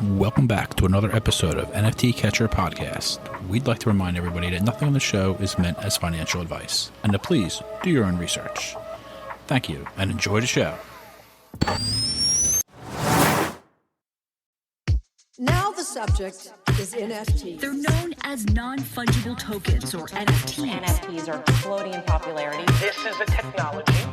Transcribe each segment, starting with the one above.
Welcome back to another episode of NFT Catcher Podcast. We'd like to remind everybody that nothing on the show is meant as financial advice, and to please do your own research. Thank you, and enjoy the show. Now the subject is NFTs. They're known as non-fungible tokens, or NFTs. NFTs are exploding in popularity. This is a technology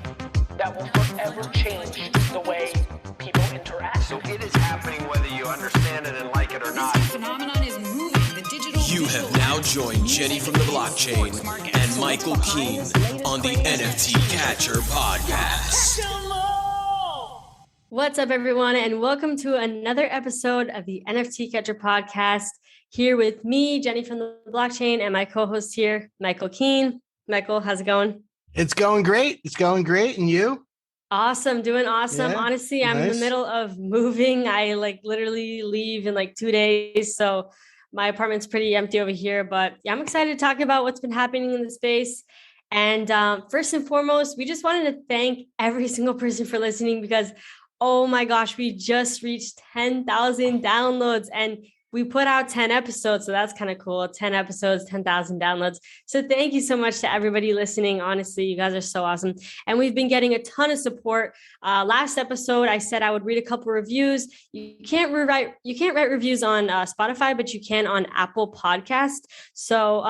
that will forever change the way people interact. So it is happening whether you understand it and like it or not. This phenomenon is moving. The digital. You have now joined Jenny from the blockchain and Michael Keene on the NFT Catcher Podcast. What's up, everyone, and welcome to another episode of the NFT Catcher Podcast. Here with me, Jenny from the blockchain, and my co-host here, Michael Keene. Michael, how's it going? It's going great. It's going great. And you? Awesome. Doing awesome. Yeah, honestly, I'm in the middle of moving. I literally leave in 2 days. So my apartment's pretty empty over here, but yeah, I'm excited to talk about what's been happening in the space. And first and foremost, we just wanted to thank every single person for listening because, oh my gosh, we just reached 10,000 downloads and we put out 10 episodes. So that's kind of cool. 10 episodes, 10,000 downloads. So thank you so much to everybody listening. Honestly, you guys are so awesome. And we've been getting a ton of support. Last episode, I said I would read a couple reviews. You can't write reviews on Spotify, but you can on Apple Podcast. So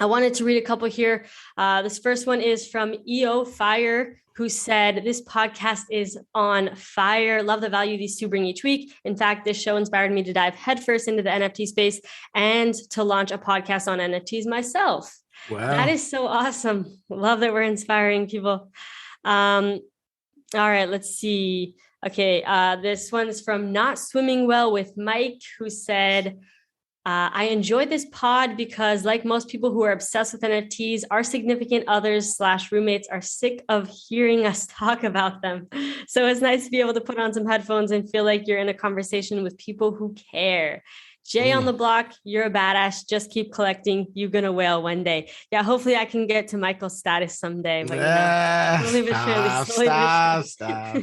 I wanted to read a couple here. This first one is from EO Fire, who said, "This podcast is on fire. Love the value these two bring each week. In fact, this show inspired me to dive headfirst into the NFT space and to launch a podcast on NFTs myself." Wow. That is so awesome. Love that we're inspiring people. All right, let's see. Okay, this one's from Not Swimming Well with Mike, who said, I enjoyed this pod because, like most people who are obsessed with NFTs, our significant others / roommates are sick of hearing us talk about them. So it's nice to be able to put on some headphones and feel like you're in a conversation with people who care. Jay on the block, you're a badass. Just keep collecting. You're going to whale one day. Yeah, hopefully I can get to Michael's status someday. But Stop.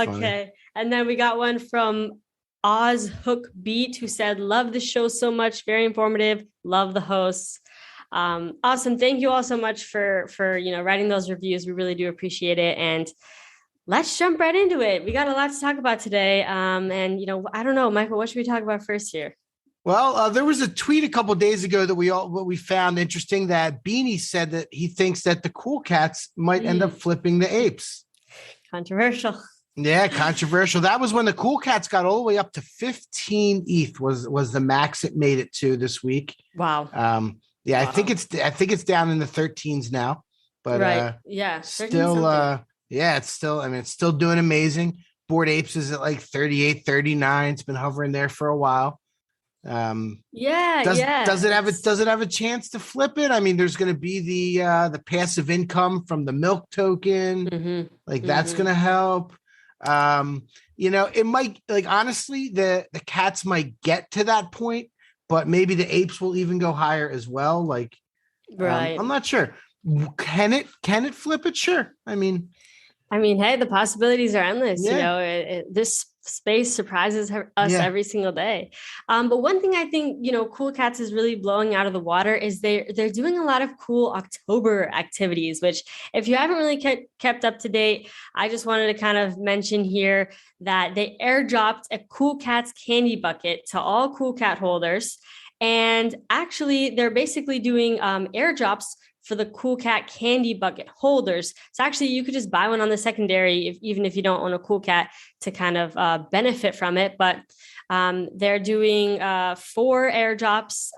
Okay. And then we got one from Oz Hook Beat, who said, "Love the show so much, very informative, love the hosts." Awesome. Thank you all so much for writing those reviews. We really do appreciate it. And let's jump right into it. We got a lot to talk about today. And I don't know, Michael, what should we talk about first here? Well, there was a tweet a couple of days ago that we found interesting, that Beanie said that he thinks that the cool cats might end up flipping the apes. Controversial. Yeah, controversial. That was when the cool cats got all the way up to 15 ETH was the max it made it to this week. Wow. Wow. I think it's down in the 13s now, but right. Yeah, still it's still doing amazing. Bored Apes is at 38, 39. It's been hovering there for a while. Does it have a chance to flip it? I mean, there's going to be the passive income from the milk token. That's going to help. It might, honestly, the cats might get to that point, but maybe the apes will even go higher as well. Right. I'm not sure. Can it flip it? Sure. I mean, hey, the possibilities are endless. Yeah. This space surprises us every single day. But one thing I think, Cool Cats is really blowing out of the water is they're doing a lot of cool October activities, which if you haven't really kept up to date, I just wanted to kind of mention here that they airdropped a Cool Cats candy bucket to all Cool Cat holders. And actually, they're basically doing airdrops for the Cool Cat candy bucket holders. So actually, you could just buy one on the secondary, even if you don't own a Cool Cat, to kind of benefit from it. But they're doing 4 airdrops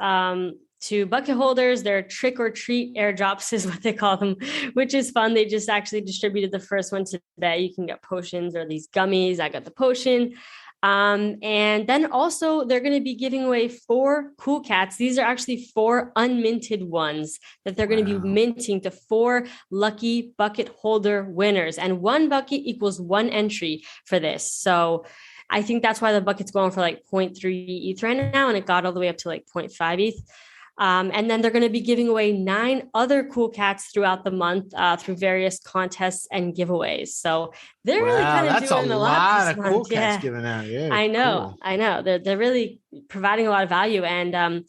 to bucket holders. They're trick or treat airdrops is what they call them, which is fun. They just actually distributed the first one today. You can get potions or these gummies. I got the potion. And then also they're going to be giving away 4 Cool Cats. These are actually 4 unminted ones that they're going to be minting to 4 lucky bucket holder winners. And 1 bucket equals 1 entry for this. So I think that's why the bucket's going for 0.3 ETH right now. And it got all the way up to 0.5 ETH. And then they're going to be giving away 9 other cool cats throughout the month through various contests and giveaways. So they're really kind of doing a lot of cool cats given out. Yeah, I know. They're really providing a lot of value, and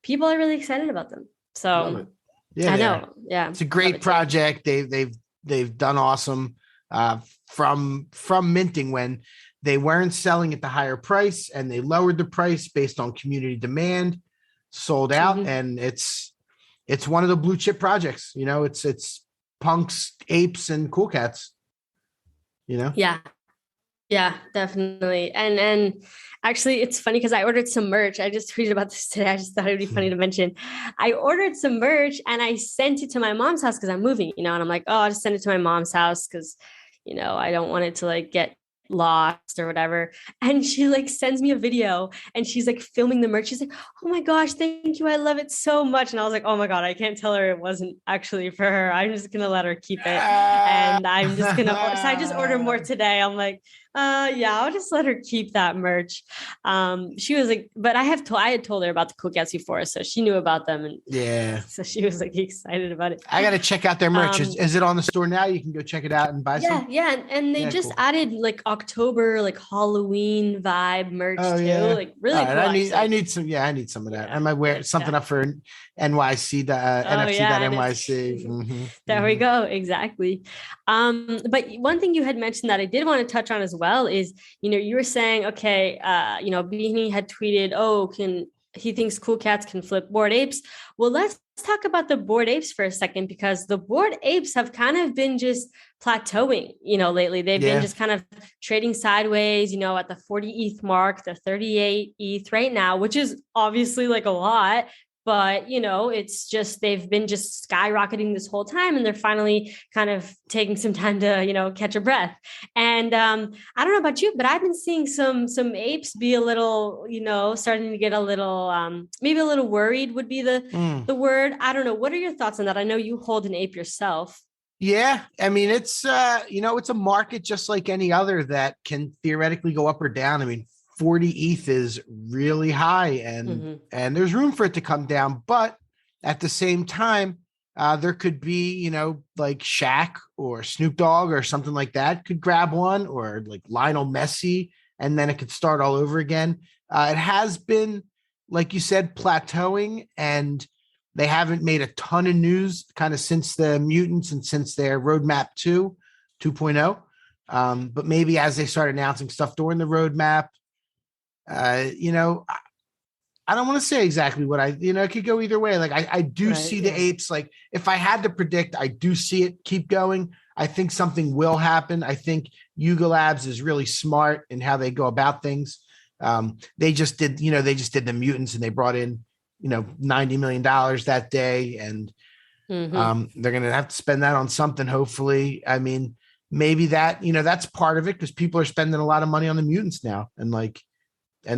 people are really excited about them. So yeah, I know. Yeah, it's a great project. They've done awesome from minting when they weren't selling at the higher price, and they lowered the price based on community demand. Sold out, and it's one of the blue chip projects. You know, it's punks, apes, and cool cats. You know, yeah, definitely. And actually, it's funny because I ordered some merch. I just tweeted about this today. I just thought it'd be funny to mention. I ordered some merch and I sent it to my mom's house because I'm moving. You know, and I'm like, oh, I'll just send it to my mom's house because, you know, I don't want it to like get lost or whatever. And she like sends me a video and she's like filming the merch. She's like, oh my gosh, thank you, I love it so much. And I was like, oh my god, I can't tell her it wasn't actually for her. I'm just gonna let her keep it, and I'm just gonna so I just ordered more today. I'm like, yeah, I'll just let her keep that merch. She was like, but I had told her about the cool cats before, so she knew about them, and yeah, so she was like excited about it. I gotta check out their merch. Is it on the store now? You can go check it out and buy some. Yeah, and they just added like October, like Halloween vibe merch too. Yeah. Like really cool. I need some. Yeah, I need some of that. I might wear something up for NYC, NFT.NYC. There we go. Exactly. But one thing you had mentioned that I did want to touch on as well is, you know, you were saying, okay, you know, Beanie had tweeted, he thinks cool cats can flip Bored Apes. Well, let's talk about the Bored Apes for a second, because the Bored Apes have kind of been just plateauing, you know, lately. They've been just kind of trading sideways, you know, at the 40 ETH mark, the 38 ETH right now, which is obviously like a lot. But, you know, it's just, they've been just skyrocketing this whole time, and they're finally kind of taking some time to, you know, catch a breath. And I don't know about you, but I've been seeing some apes be a little, you know, starting to get a little, maybe a little worried would be the word. I don't know. What are your thoughts on that? I know you hold an ape yourself. Yeah. I mean, it's, you know, it's a market just like any other that can theoretically go up or down. I mean, 40 ETH is really high, and there's room for it to come down. But at the same time, there could be, you know, like Shaq or Snoop Dogg or something like that could grab one, or like Lionel Messi, and then it could start all over again. It has been, like you said, plateauing, and they haven't made a ton of news kind of since the mutants and since their roadmap 2.0. But maybe as they start announcing stuff during the roadmap, you know, I don't want to say exactly what it could go either way. Like I do see the apes. Like if I had to predict, I do see it keep going. I think something will happen. I think Yuga Labs is really smart in how they go about things. They just did the mutants, and they brought in, you know, $90 million that day, and they're going to have to spend that on something. Hopefully, I mean, maybe that, you know, that's part of it, because people are spending a lot of money on the mutants now, and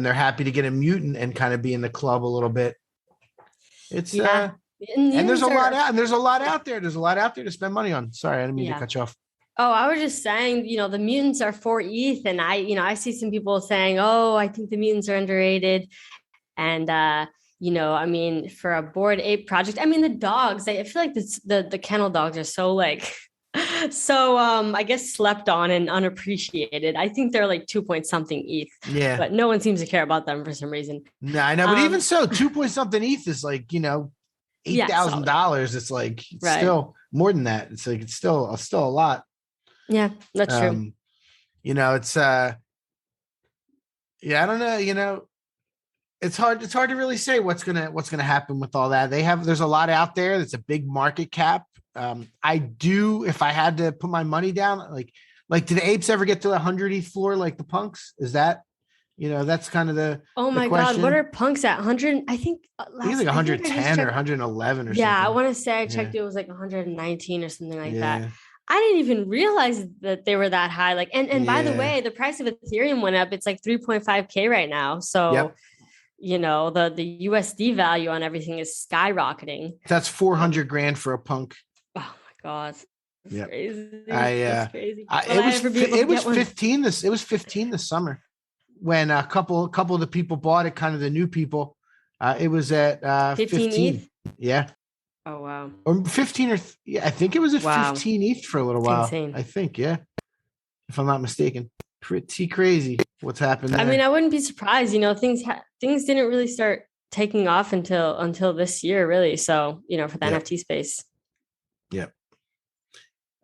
they're happy to get a mutant and kind of be in the club a little bit. It's and there's a lot out, and there's a lot out there. There's a lot out there to spend money on. Sorry, I didn't mean to cut you off. Oh, I was just saying, you know, the mutants are 4 ETH, and I see some people saying, oh, I think the mutants are underrated. And, you know, I mean, for a Bored Ape project, I mean, the dogs, I feel like the kennel dogs are so like, I guess slept on and unappreciated. I think they're like 2 point something ETH. Yeah. But no one seems to care about them for some reason. No, I know. But even so, 2 point something ETH is like, you know, $8,000. It's like still more than that. It's like it's still a lot. Yeah, that's true. You know, it's I don't know, you know, it's hard to really say what's gonna happen with all that. There's a lot out there. It's a big market cap. If I had to put my money down, like did the apes ever get to the 100 ETH floor like the punks? Is that, you know, that's kind of the God, what are punks at? 100? I think it's like 110 or 111 or something. Yeah, I want to say I checked it was like 119 or something like that. I didn't even realize that they were that high. Like, and by the way, the price of Ethereum went up. It's like 3.5K right now. So you know, the USD value on everything is skyrocketing. That's 400 grand for a punk. Oh my God. Yeah. Crazy. That's crazy. It was 15 this summer when a couple of the people bought it, kind of the new people, It was at 15. ETH? Yeah. Oh, wow. Or 15 yeah, I think it was at 15 ETH for a little while. Insane. I think, yeah. If I'm not mistaken. Pretty crazy what's happened there. I mean, I wouldn't be surprised. Things didn't really start taking off until this year, really. So, for the NFT space. Yep.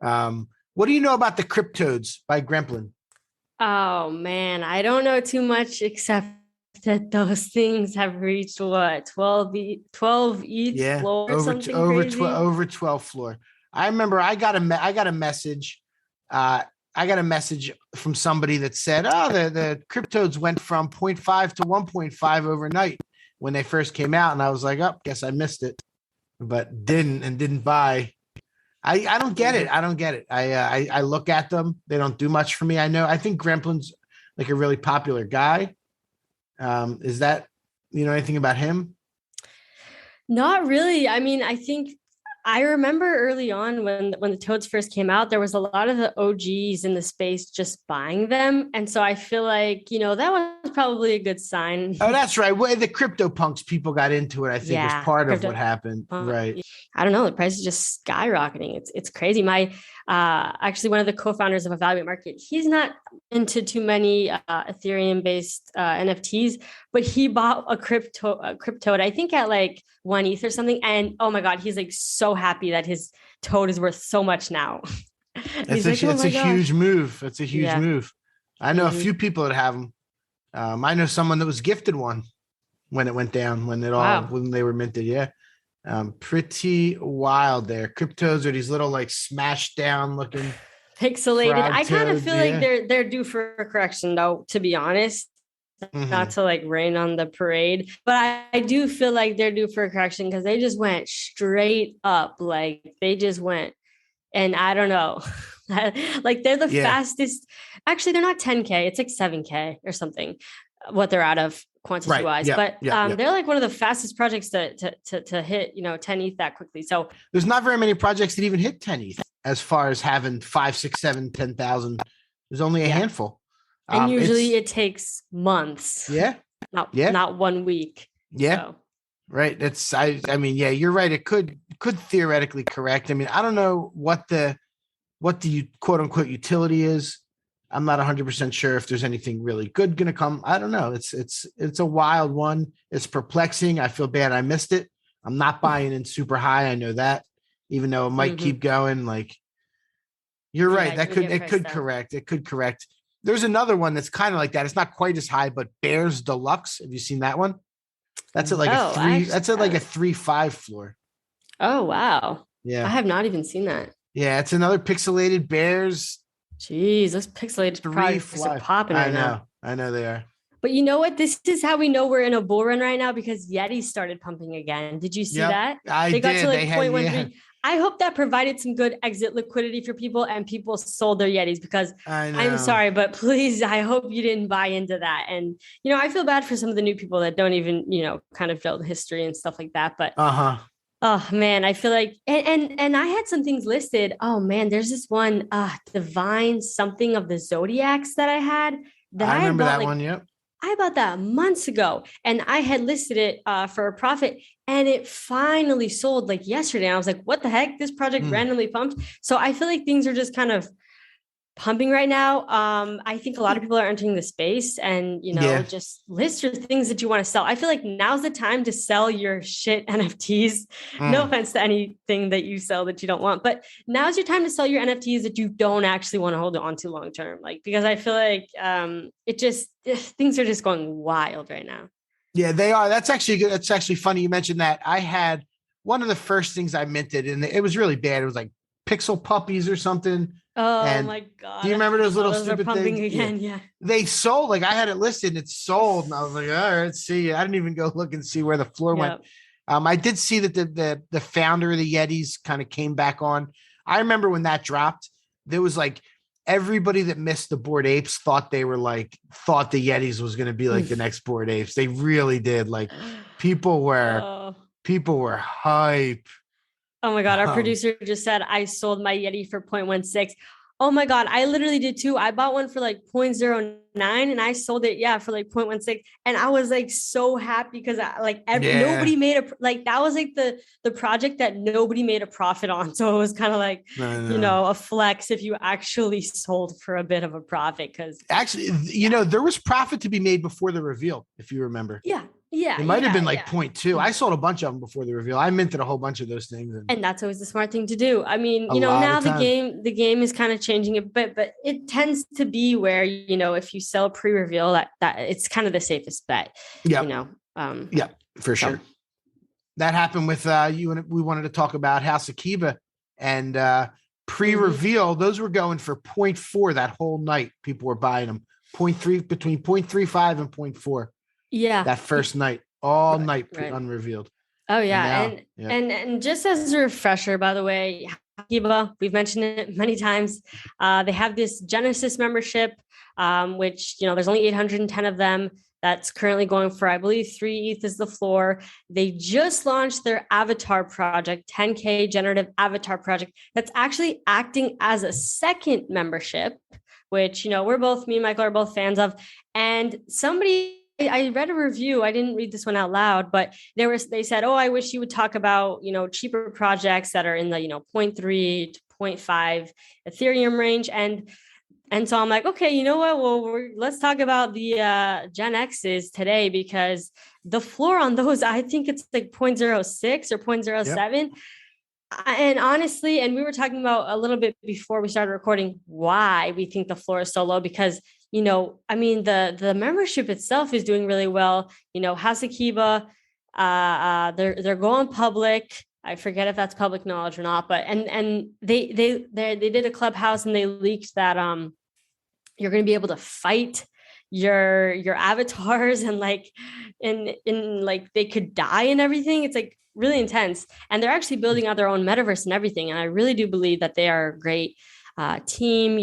What do you know about the CrypToadz by Gremplin? Oh man, I don't know too much except that those things have reached what 12 ETH floor or something crazy? Over 12 floor. I remember I got a message. I got a message from somebody that said, the CrypToadz went from 0.5 to 1.5 overnight when they first came out. And I was like, guess I missed it, but didn't buy. I don't get it. I look at them. They don't do much for me. I think Gremplin's like a really popular guy. Is that, anything about him? Not really. I mean, I remember early on when the Toads first came out, there was a lot of the OGs in the space just buying them. And so I feel like, that was probably a good sign. Oh, that's right. Well, the CryptoPunks people got into it, I think, was part of what happened. Right. I don't know. The price is just skyrocketing. It's crazy. My actually one of the co-founders of Evaluate Market, he's not into too many Ethereum based NFTs, but he bought a CrypToad, I think at like 1 ETH or something. And oh my God, he's like so happy that his toad is worth so much now. It's a huge move. It's a huge move. I know a few people that have them. I know someone that was gifted one when it went down, when they were minted. Yeah. Pretty wild there. CrypToadz are these little like smashed down looking pixelated. I kind of feel like they're due for a correction though, to be honest. Not to like rain on the parade, but I do feel like they're due for a correction because they just went straight up. Like they just went, and I don't know, like they're the fastest. Actually, they're not 10K. It's like 7K or something. What they're out of quantity wise, but they're like one of the fastest projects to hit 10 ETH that quickly. So there's not very many projects that even hit 10 ETH as far as having 5, 6, 7, 10,000. There's only a handful. And usually it takes months. Not 1 week. Yeah. So. Right. That's, I mean, you're right. It could theoretically correct. I mean, I don't know what the quote unquote utility is. I'm not 100% sure if there's anything really good going to come. I don't know. It's a wild one. It's perplexing. I feel bad I missed it. I'm not buying in super high. I know that, even though it might keep going. Like you're right. It could correct. There's another one that's kind of like that. It's not quite as high, but Bears Deluxe. Have you seen that one? That's at like a 3.5 floor. Oh, wow. Yeah. I have not even seen that. Yeah. It's another pixelated Bears. Jeez, those pixelated products are popping right now. I know they are. But you know what? This is how we know we're in a bull run right now because Yeti started pumping again. Did you see that? They got to like 0.13. I hope that provided some good exit liquidity for people and people sold their Yetis because I'm sorry, but please, I hope you didn't buy into that. And, I feel bad for some of the new people that don't even, kind of build history and stuff like that. But oh man, I feel like, and I had some things listed. Oh man, there's this one, divine something of the Zodiacs that I had. I remember that one. Yep. I bought that months ago and I had listed it for a profit and it finally sold like yesterday. And I was like, what the heck? This project randomly pumped. So I feel like things are just kind of pumping right now. I think a lot of people are entering the space and, just list your things that you want to sell. I feel like now's the time to sell your shit NFTs. No offense to anything that you sell that you don't want, but now's your time to sell your NFTs that you don't actually want to hold on to long term. Like, because I feel like things are just going wild right now. Yeah, they are. That's actually good. That's actually funny you mentioned that. I had one of the first things I minted and it was really bad. It was like Pixel Puppies or something. Oh my God. Do you remember those little stupid things? Again, yeah. They sold, like I had it listed and it sold. And I was like, all right, see. I didn't even go look and see where the floor went. I did see that the founder of the Yetis kind of came back on. I remember when that dropped, there was like everybody that missed the Bored Apes thought the Yetis was going to be like the next Bored Apes. They really did. Like people were hype. Oh my God. Our producer just said, I sold my Yeti for 0.16. Oh my God. I literally did too. I bought one for like 0.09 and I sold it. Yeah. For like 0.16. And I was like so happy because nobody made that was like the project that nobody made a profit on. So it was kind of like, a flex if you actually sold for a bit of a profit. Cause actually, there was profit to be made before the reveal, if you remember. Yeah. Yeah. It might have been like 0.2. I sold a bunch of them before the reveal. I minted a whole bunch of those things. And that's always the smart thing to do. I mean, now the game is kind of changing a bit, but it tends to be where, if you sell pre-reveal, that it's kind of the safest bet. Yeah. Yeah, for sure. That happened with you, and we wanted to talk about House of Kibaa and pre-reveal. Those were going for 0.4 that whole night. People were buying them 0.3 between 0.35 and 0.4. Yeah. That first night, all night unrevealed. Oh yeah. And just as a refresher, by the way, Kibaa, we've mentioned it many times. They have this Genesis membership, which, there's only 810 of them. That's currently going for, I believe, 3 ETH is the floor. They just launched their avatar project, 10K generative avatar project. That's actually acting as a second membership, which, me and Michael are both fans of. And I read a review. I didn't read this one out loud, but they said, oh, I wish you would talk about, cheaper projects that are in the, 0.3 to 0.5 Ethereum range. And so I'm like, okay, you know what? Well, let's talk about the GenXs today, because the floor on those, I think it's like 0.06 or 0.07. Yep. And honestly, and we were talking about a little bit before we started recording why we think the floor is so low, because the membership itself is doing really well. House of Kibaa, they're going public. I forget if that's public knowledge or not, but and they did a clubhouse and they leaked that you're going to be able to fight your avatars and they could die and everything. It's like really intense, and they're actually building out their own metaverse and everything. And I really do believe that they are a great team.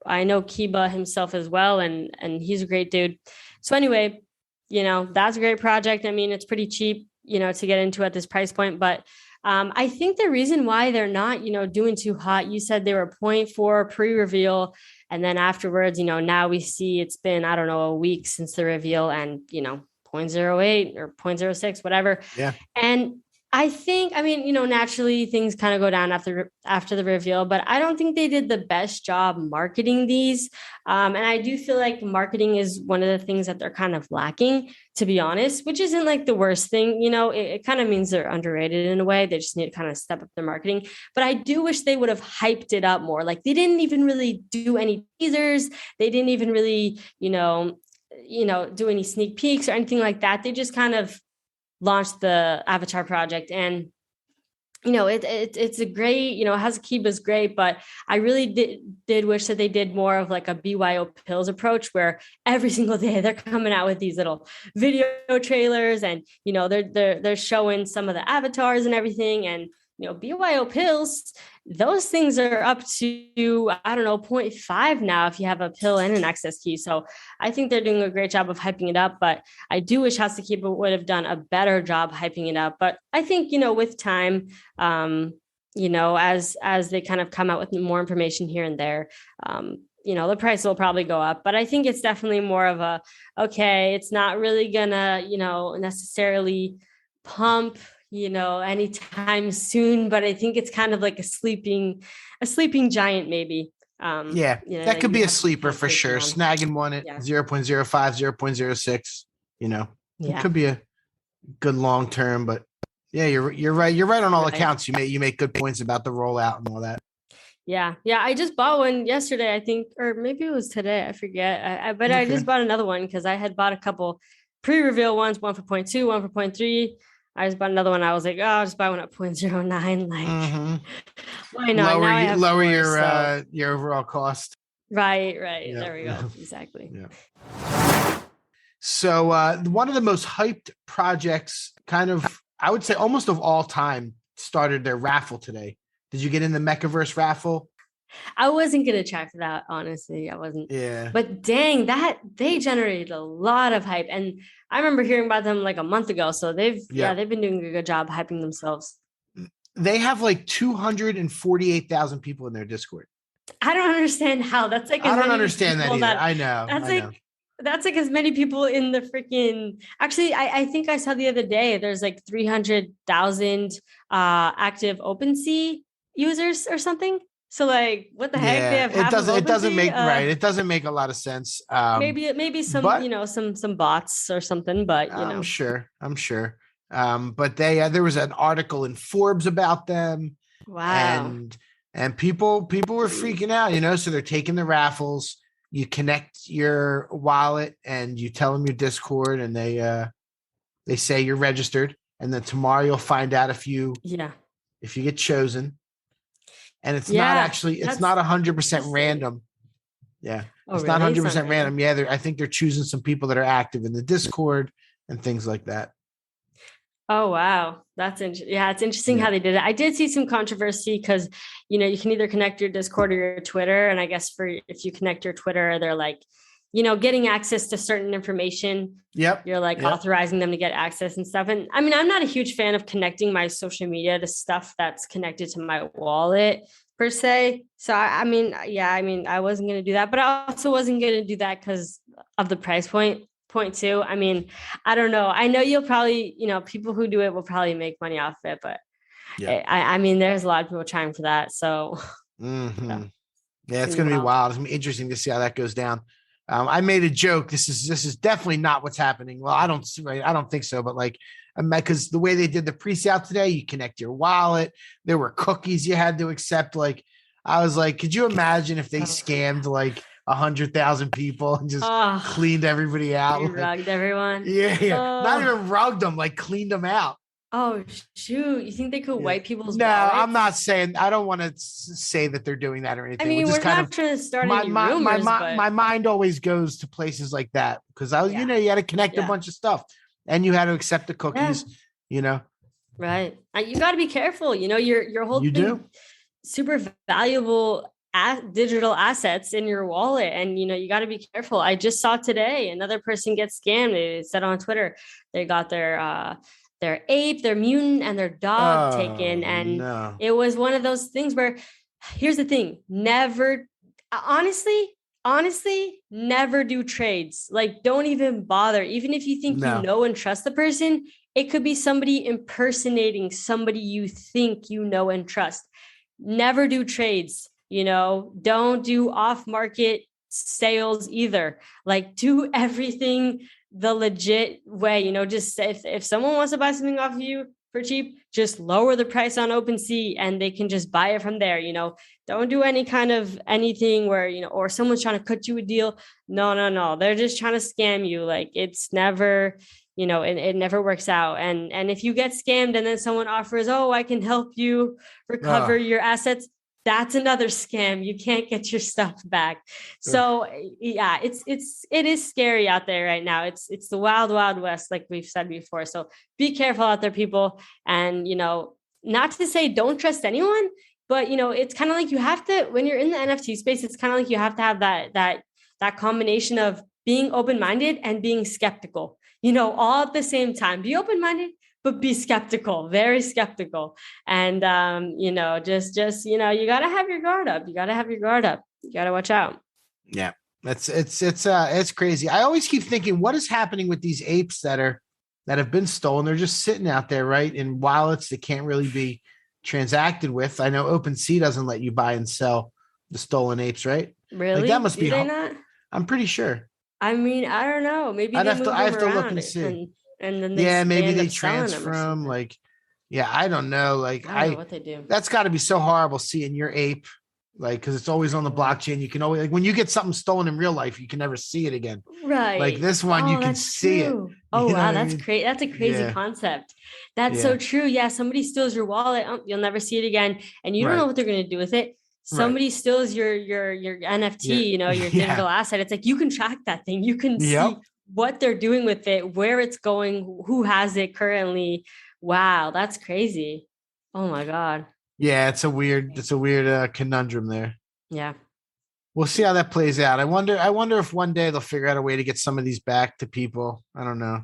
I know Kibaa himself as well, and he's a great dude. So anyway, that's a great project. I mean, it's pretty cheap, to get into at this price point, but I think the reason why they're not, doing too hot, you said they were 0.4 pre-reveal. And then afterwards, now we see it's been, I don't know, a week since the reveal and, 0.08 or 0.06, whatever. Yeah. And I think, naturally things kind of go down after the reveal, but I don't think they did the best job marketing these. And I do feel like marketing is one of the things that they're kind of lacking, to be honest, which isn't like the worst thing. It kind of means they're underrated in a way. They just need to kind of step up their marketing. But I do wish they would have hyped it up more. Like they didn't even really do any teasers. They didn't even really, do any sneak peeks or anything like that. They just kind of launched the avatar project, and it's a great, House of Kibaa is great, but I really did wish that they did more of like a BYO pills approach, where every single day they're coming out with these little video trailers, and they're showing some of the avatars and everything. And BYO pills, those things are up to, I don't know, 0.5 now if you have a pill and an access key. So I think they're doing a great job of hyping it up, but I do wish House of Kibaa would have done a better job hyping it up. But I think, with time, as they kind of come out with more information here and there, the price will probably go up. But I think it's definitely more of it's not really gonna, necessarily pump anytime soon, but I think it's kind of like a sleeping giant, maybe. That could be a sleeper for sure. Snagging one at 0.05, 0.06, it could be a good long term, but you're right. You're right on all accounts. You make good points about the rollout and all that. Yeah. I just bought one yesterday, I think, or maybe it was today. I forget. I just bought another one because I had bought a couple pre-reveal ones, one for 0.2, one for 0.3. I just bought another one. I was like, I'll just buy one at 0.09. Like, why not? Lower your overall cost. Right. Yeah. There we go. Exactly. Yeah. So one of the most hyped projects, kind of, I would say almost of all time, started their raffle today. Did you get in the Mekaverse raffle? I wasn't going to check that, honestly. I wasn't. Yeah. But dang, they generated a lot of hype. And I remember hearing about them like a month ago. So they've been doing a good job hyping themselves. They have like 248,000 people in their Discord. I don't understand how. That's like I don't understand that either. I know. That's like as many people in the freaking. Actually, I think I saw the other day. There's like 300,000 active OpenSea users or something. So like, what the heck? They have half of OpenSea? It doesn't make right. It doesn't make a lot of sense. Maybe some some bots or something. But I'm sure. But there was an article in Forbes about them. Wow. And people were freaking out, so they're taking the raffles. You connect your wallet and you tell them your Discord, and they say you're registered, and then tomorrow you'll find out if you get chosen. And it's not actually, it's not 100% random. Yeah. It's not 100% random. Yeah. I think they're choosing some people that are active in the Discord and things like that. Oh, wow. That's interesting. Yeah, it's interesting how they did it. I did see some controversy because, you can either connect your Discord or your Twitter. And I guess if you connect your Twitter, they're like, getting access to certain information. Yep. You're like authorizing them to get access and stuff. And I mean, I'm not a huge fan of connecting my social media to stuff that's connected to my wallet per se. So, I wasn't going to do that, but I also wasn't going to do that because of the price point too. I mean, I don't know. I know you'll probably, people who do it will probably make money off it, but I mean, there's a lot of people trying for that. So it's going to be wild. It's going to be interesting to see how that goes down. I made a joke. This is definitely not what's happening. Well, I don't think so, but like, because the way they did the pre-sale today, you connect your wallet. There were cookies you had to accept. Like, I was like, could you imagine if they scammed like 100,000 people and just cleaned everybody out? Rugged everyone. Yeah. Not even rugged them, like cleaned them out. Oh, shoot. You think they could wipe people's No, wallets? I'm not saying, I don't want to say that they're doing that or anything. I mean, we're not trying to start any rumors, my mind always goes to places like that because you had to connect a bunch of stuff and you had to accept the cookies, Right. You got to be careful. Your whole thing, super valuable digital assets in your wallet. And, you got to be careful. I just saw today, another person gets scammed. They said on Twitter, they got their ape, their mutant, and their dog taken. And it was one of those things where, here's the thing, honestly, never do trades. Like, don't even bother. Even if you think you know and trust the person, it could be somebody impersonating somebody you think you know and trust. Never do trades, don't do off-market sales either. Like, do everything the legit way, just if someone wants to buy something off of you for cheap, just lower the price on OpenSea and they can just buy it from there. Don't do any kind of anything where, or someone's trying to cut you a deal. No. They're just trying to scam you. Like, it's never, it never works out. And if you get scammed and then someone offers, I can help you recover your assets, that's another scam. You can't get your stuff back. So it is scary out there right now. It's the wild, wild west, like we've said before. So be careful out there, people. And, not to say don't trust anyone, but, it's kind of like you have to, when you're in the NFT space, it's kind of like you have to have that combination of being open-minded and being skeptical, all at the same time. Be open-minded, but be skeptical, very skeptical. And, just, you got to have your guard up. You got to watch out. Yeah, it's crazy. I always keep thinking, what is happening with these apes that have been stolen? They're just sitting out there, right? In wallets that can't really be transacted with. I know OpenSea doesn't let you buy and sell the stolen apes, right? Really? Like, that must be, they not? I'm pretty sure. I mean, I don't know. Maybe I have to look and see. And then maybe they transfer them. Like, I don't know. Like, I don't know what they do. That's got to be so horrible seeing your ape, like, because it's always on the blockchain. You can always, like, when you get something stolen in real life, you can never see it again. Right. Like this one, you can see it. Oh, wow, that's great. That's a crazy concept. That's so true. Yeah, somebody steals your wallet, you'll never see it again, and you don't know what they're going to do with it. Somebody steals your NFT, your digital asset. It's like you can track that thing. You can see what they're doing with it, where it's going, who has it currently. Wow, that's crazy. Oh my God. Yeah, it's a weird conundrum there. Yeah. We'll see how that plays out. I wonder if one day they'll figure out a way to get some of these back to people. I don't know.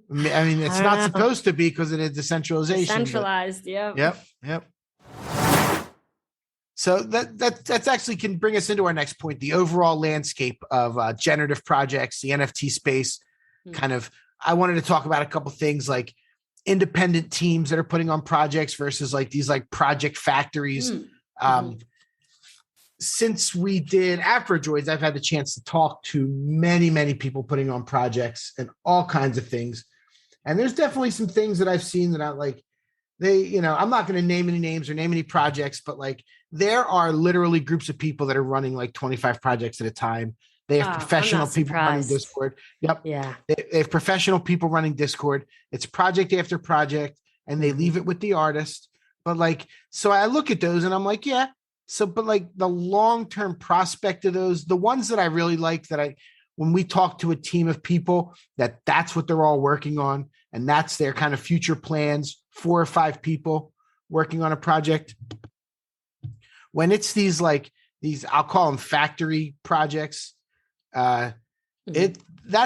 I mean, it's not supposed to be because it is decentralization. Decentralized, Yep. So that's actually can bring us into our next point, the overall landscape of generative projects, the NFT space. Kind of, I wanted to talk about a couple things like independent teams that are putting on projects versus like these like project factories. Since we did Afrodroids, I've had the chance to talk to many, many people putting on projects and all kinds of things. And there's definitely some things that I've seen that I like. I'm not going to name any names or name any projects, but like there are literally groups of people that are running like 25 projects at a time. They have professional people running Discord. Yep. Yeah. They have professional people running Discord. It's project after project and they leave it with the artist. But like, so I look at those and I'm like, yeah. So, but like the long-term prospect of those, the ones that I really like when we talk to a team of people, that's what they're all working on. And that's their kind of future plans, 4 or 5 people working on a project. When it's these, I'll call them factory projects. That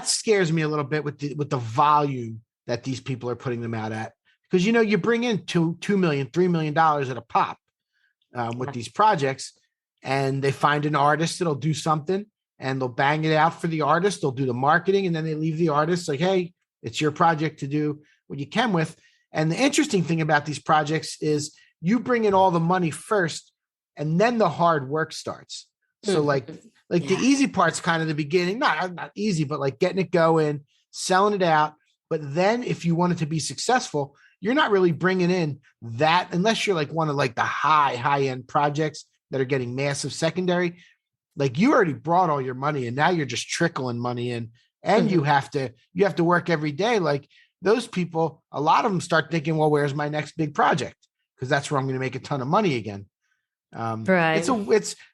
scares me a little bit with the volume that these people are putting them out at, because, you bring in $2 million, $3 million at a pop with these projects, and they find an artist that'll do something and they'll bang it out for the artist. They'll do the marketing and then they leave the artist like, hey, it's your project to do what you can with. And the interesting thing about these projects is you bring in all the money first and then the hard work starts. So the easy part's kind of the beginning, not easy, but like getting it going, selling it out. But then if you want it to be successful, you're not really bringing in that unless you're like one of like the high end projects that are getting massive secondary. Like you already brought all your money and now you're just trickling money in, and you have to work every day. Like those people, a lot of them start thinking, well, where's my next big project? Because that's where I'm going to make a ton of money again. Right.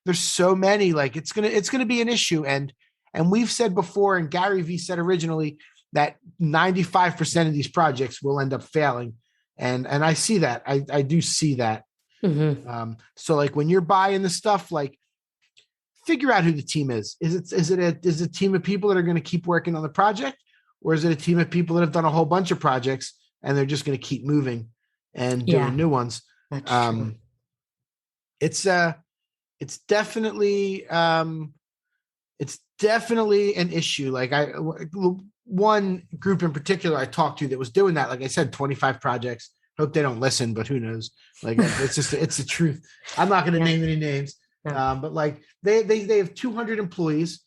There's so many, like it's going to be an issue. And we've said before, and Gary Vee said originally, that 95% of these projects will end up failing. And I see that. I do see that. So like when you're buying the stuff, like figure out who the team is. Is it a team of people that are going to keep working on the project, or is it a team of people that have done a whole bunch of projects and they're just going to keep moving and doing new ones? That's true. It's definitely an issue. Like one group in particular I talked to that was doing that, like I said, 25 projects. Hope they don't listen, but who knows? Like it's the truth. I'm not going to name any names, but like they have 200 employees,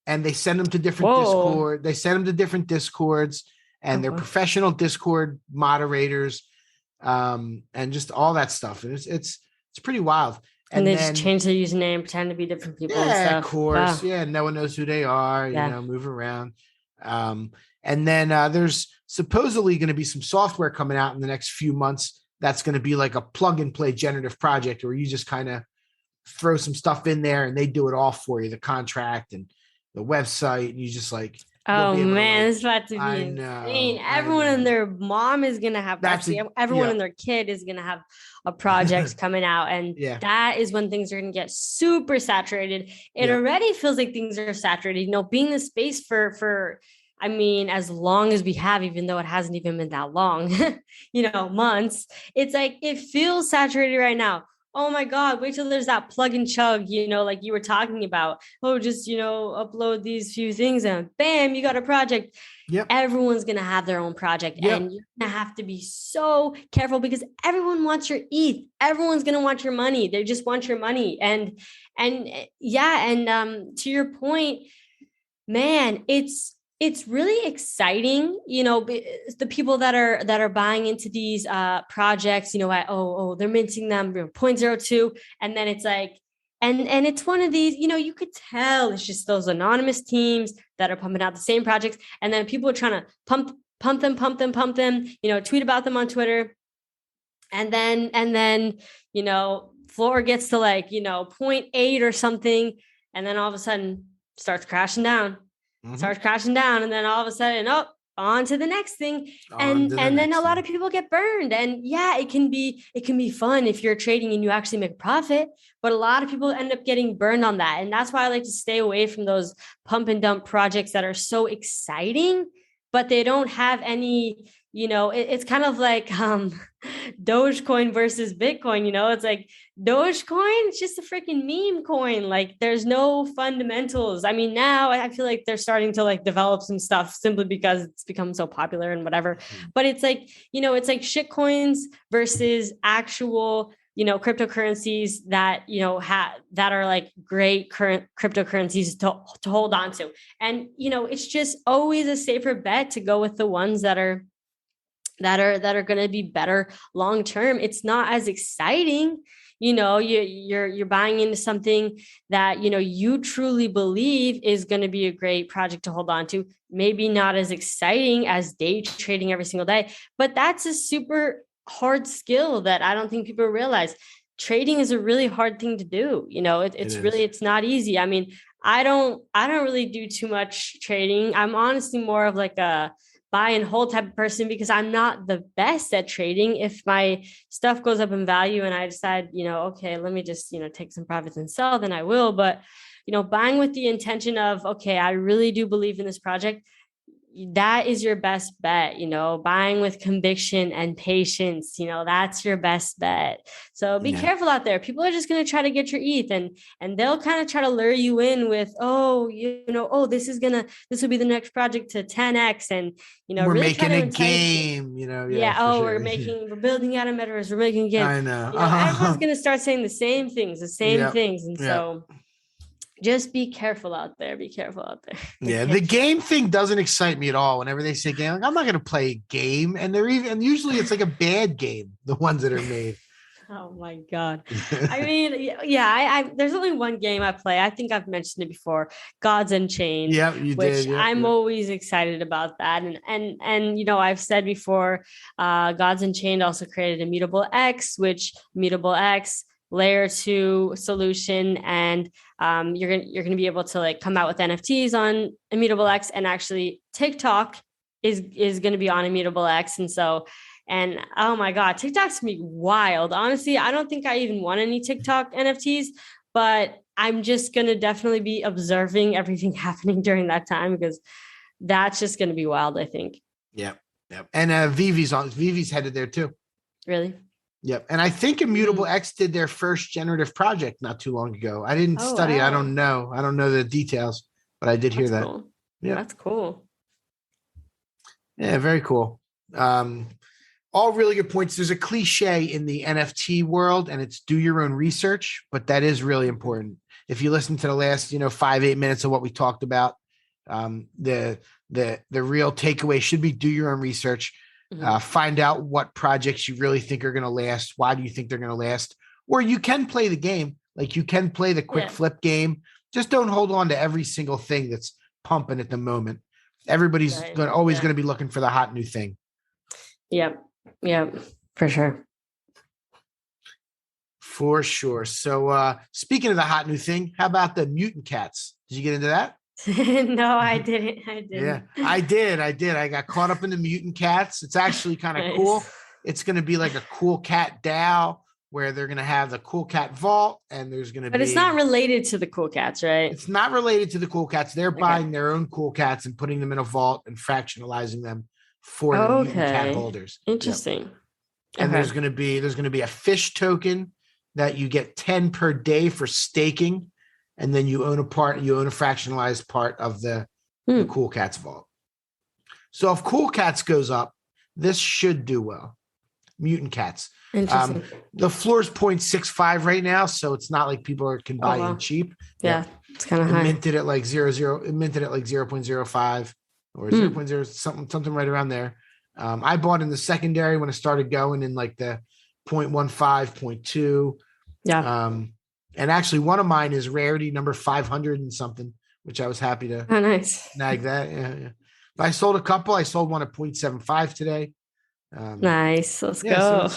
and they send them to different Discord. They send them to different Discords, and they're professional Discord moderators, and just all that stuff. And it's pretty wild. And they just change their username, pretend to be different people. Yeah, and stuff. Of course. Wow. Yeah, no one knows who they are. Move around. And then there's supposedly going to be some software coming out in the next few months that's going to be like a plug and play generative project where you just kind of throw some stuff in there and they do it all for you, the contract and the website, and you just like, oh man, it's about to be insane. Everyone and their mom is going to have, everyone and their kid is going to have a project coming out. And that is when things are going to get super saturated. It already feels like things are saturated, being in the space for as long as we have, even though it hasn't even been that long, months, it's like, it feels saturated right now. Oh my God, wait till there's that plug and chug, like you were talking about. Oh, just, upload these few things and bam, you got a project. Yep. Everyone's going to have their own project and you're going to have to be so careful because everyone wants your ETH. Everyone's going to want your money. They just want your money. And to your point, man, it's really exciting, the people that are buying into these projects, they're minting them 0.02. And then it's like, and it's one of these, you could tell it's just those anonymous teams that are pumping out the same projects. And then people are trying to pump them, tweet about them on Twitter. And then, floor gets to like, 0.8 or something. And then all of a sudden starts crashing down. And then all of a sudden, on to the next thing. And then a lot of people get burned. And it can be fun if you're trading and you actually make a profit, but a lot of people end up getting burned on that. And that's why I like to stay away from those pump and dump projects that are so exciting, but they don't have any, it's kind of like Dogecoin versus Bitcoin. It's like Dogecoin, it's just a freaking meme coin. Like there's no fundamentals. I mean, now I feel like they're starting to like develop some stuff simply because it's become so popular and whatever. But it's like, it's like shit coins versus actual cryptocurrencies that, that are like great current cryptocurrencies to hold on to. And, it's just always a safer bet to go with the ones that are going to be better long term. It's not as exciting. You're buying into something that, you truly believe is going to be a great project to hold on to. Maybe not as exciting as day trading every single day, but that's a super hard skill that I don't think people realize. Trading is a really hard thing to do. It's not easy. I mean, I don't really do too much trading. I'm honestly more of like a buy and hold type of person because I'm not the best at trading. If my stuff goes up in value and I decide, okay, let me just, take some profits and sell, then I will. But, buying with the intention of, okay, I really do believe in this project, that is your best bet. Buying with conviction and patience, that's your best bet. So be careful out there. People are just going to try to get your ETH and they'll kind of try to lure you in with, this will be the next project to 10x. And, we're really making a game, we're building out a metaverse. We're making a game. I know. Everyone's going to start saying the same things. And so just be careful out there. Yeah, the game thing doesn't excite me at all. Whenever they say game, like, I'm not going to play a game, and usually it's like a bad game. The ones that are made. Oh my God! I mean, I there's only one game I play. I think I've mentioned it before, Gods Unchained. Yeah, you which did. Yeah, I'm always excited about that, and I've said before, Gods Unchained also created Immutable X, which Immutable X layer 2 solution, and you're gonna be able to like come out with NFTs on Immutable X, and actually TikTok is gonna be on Immutable X, and oh my God, TikTok's gonna be wild. Honestly, I don't think I even want any TikTok NFTs, but I'm just gonna definitely be observing everything happening during that time because that's just gonna be wild, I think. Yep. And Vivi's headed there too. Really? Yep. And I think Immutable X did their first generative project not too long ago. I didn't study. Wow. I don't know the details, but I did hear that. Cool. Yeah. That's cool. Yeah, very cool. All really good points. There's a cliche in the NFT world, and it's do your own research, but that is really important. If you listen to the last, 5-8 minutes of what we talked about, the real takeaway should be do your own research. Find out what projects you really think are going to last. Why do you think they're going to last? Or you can play the game. Like you can play the quick flip game. Just don't hold on to every single thing that's pumping at the moment. Everybody's always going to be looking for the hot new thing. Yep, for sure. For sure. So speaking of the hot new thing, how about the mutant cats? Did you get into that? No, I didn't. Yeah, I did. I got caught up in the mutant cats. It's actually kind of cool. It's going to be like a cool cat DAO where they're going to have the cool cat vault, and there's going to be. But it's not related to the cool cats, right? It's not related to the cool cats. They're buying their own cool cats and putting them in a vault and fractionalizing them for the mutant cat holders. Interesting. Yep. And there's going to be a fish token that you get 10 per day for staking. And then you own a fractionalized part of the Cool Cats vault. So if Cool Cats goes up, this should do well. Mutant Cats. Interesting. The floor is 0.65 right now, so it's not like people can buy in cheap. Yeah, it's kind of high. Minted at like 0.05 or 0.0 something right around there. I bought in the secondary when it started going in like the 0.15, 0.2. Yeah. And actually, one of mine is rarity number 500 and something, which I was happy to snag that. Yeah. But I sold a couple. I sold one at 0.75 today. Nice. Let's go.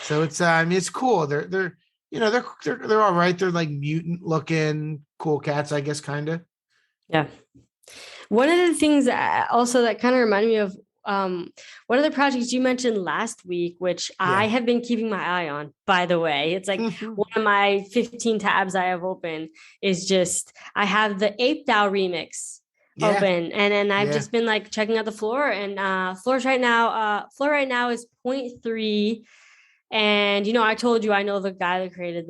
So it's it's cool. They're all right. They're like mutant looking cool cats, I guess, kind of. Yeah. One of the things also that kind of reminded me of one of the projects you mentioned last week, which I have been keeping my eye on, by the way. It's like one of my 15 tabs I have open is just, I have the Ape DAO remix open, and I've just been like checking out the floor, and floor right now is 0.3. And I told you I know the guy that created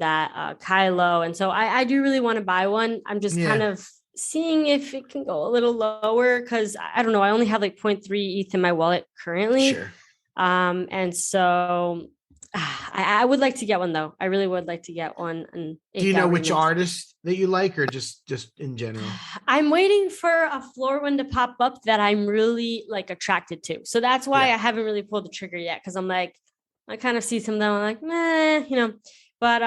that Kylo, and so I do really want to buy one. I'm just kind of seeing if it can go a little lower, because I don't know, I only have like 0.3 ETH in my wallet currently. Sure. And so I would like to get one, though. I really would like to get one. And do you know which artist that you like, or just in general? I'm waiting for a floor one to pop up that I'm really like attracted to. So that's why I haven't really pulled the trigger yet, because I'm like, I kind of see some of them, I'm like, meh, but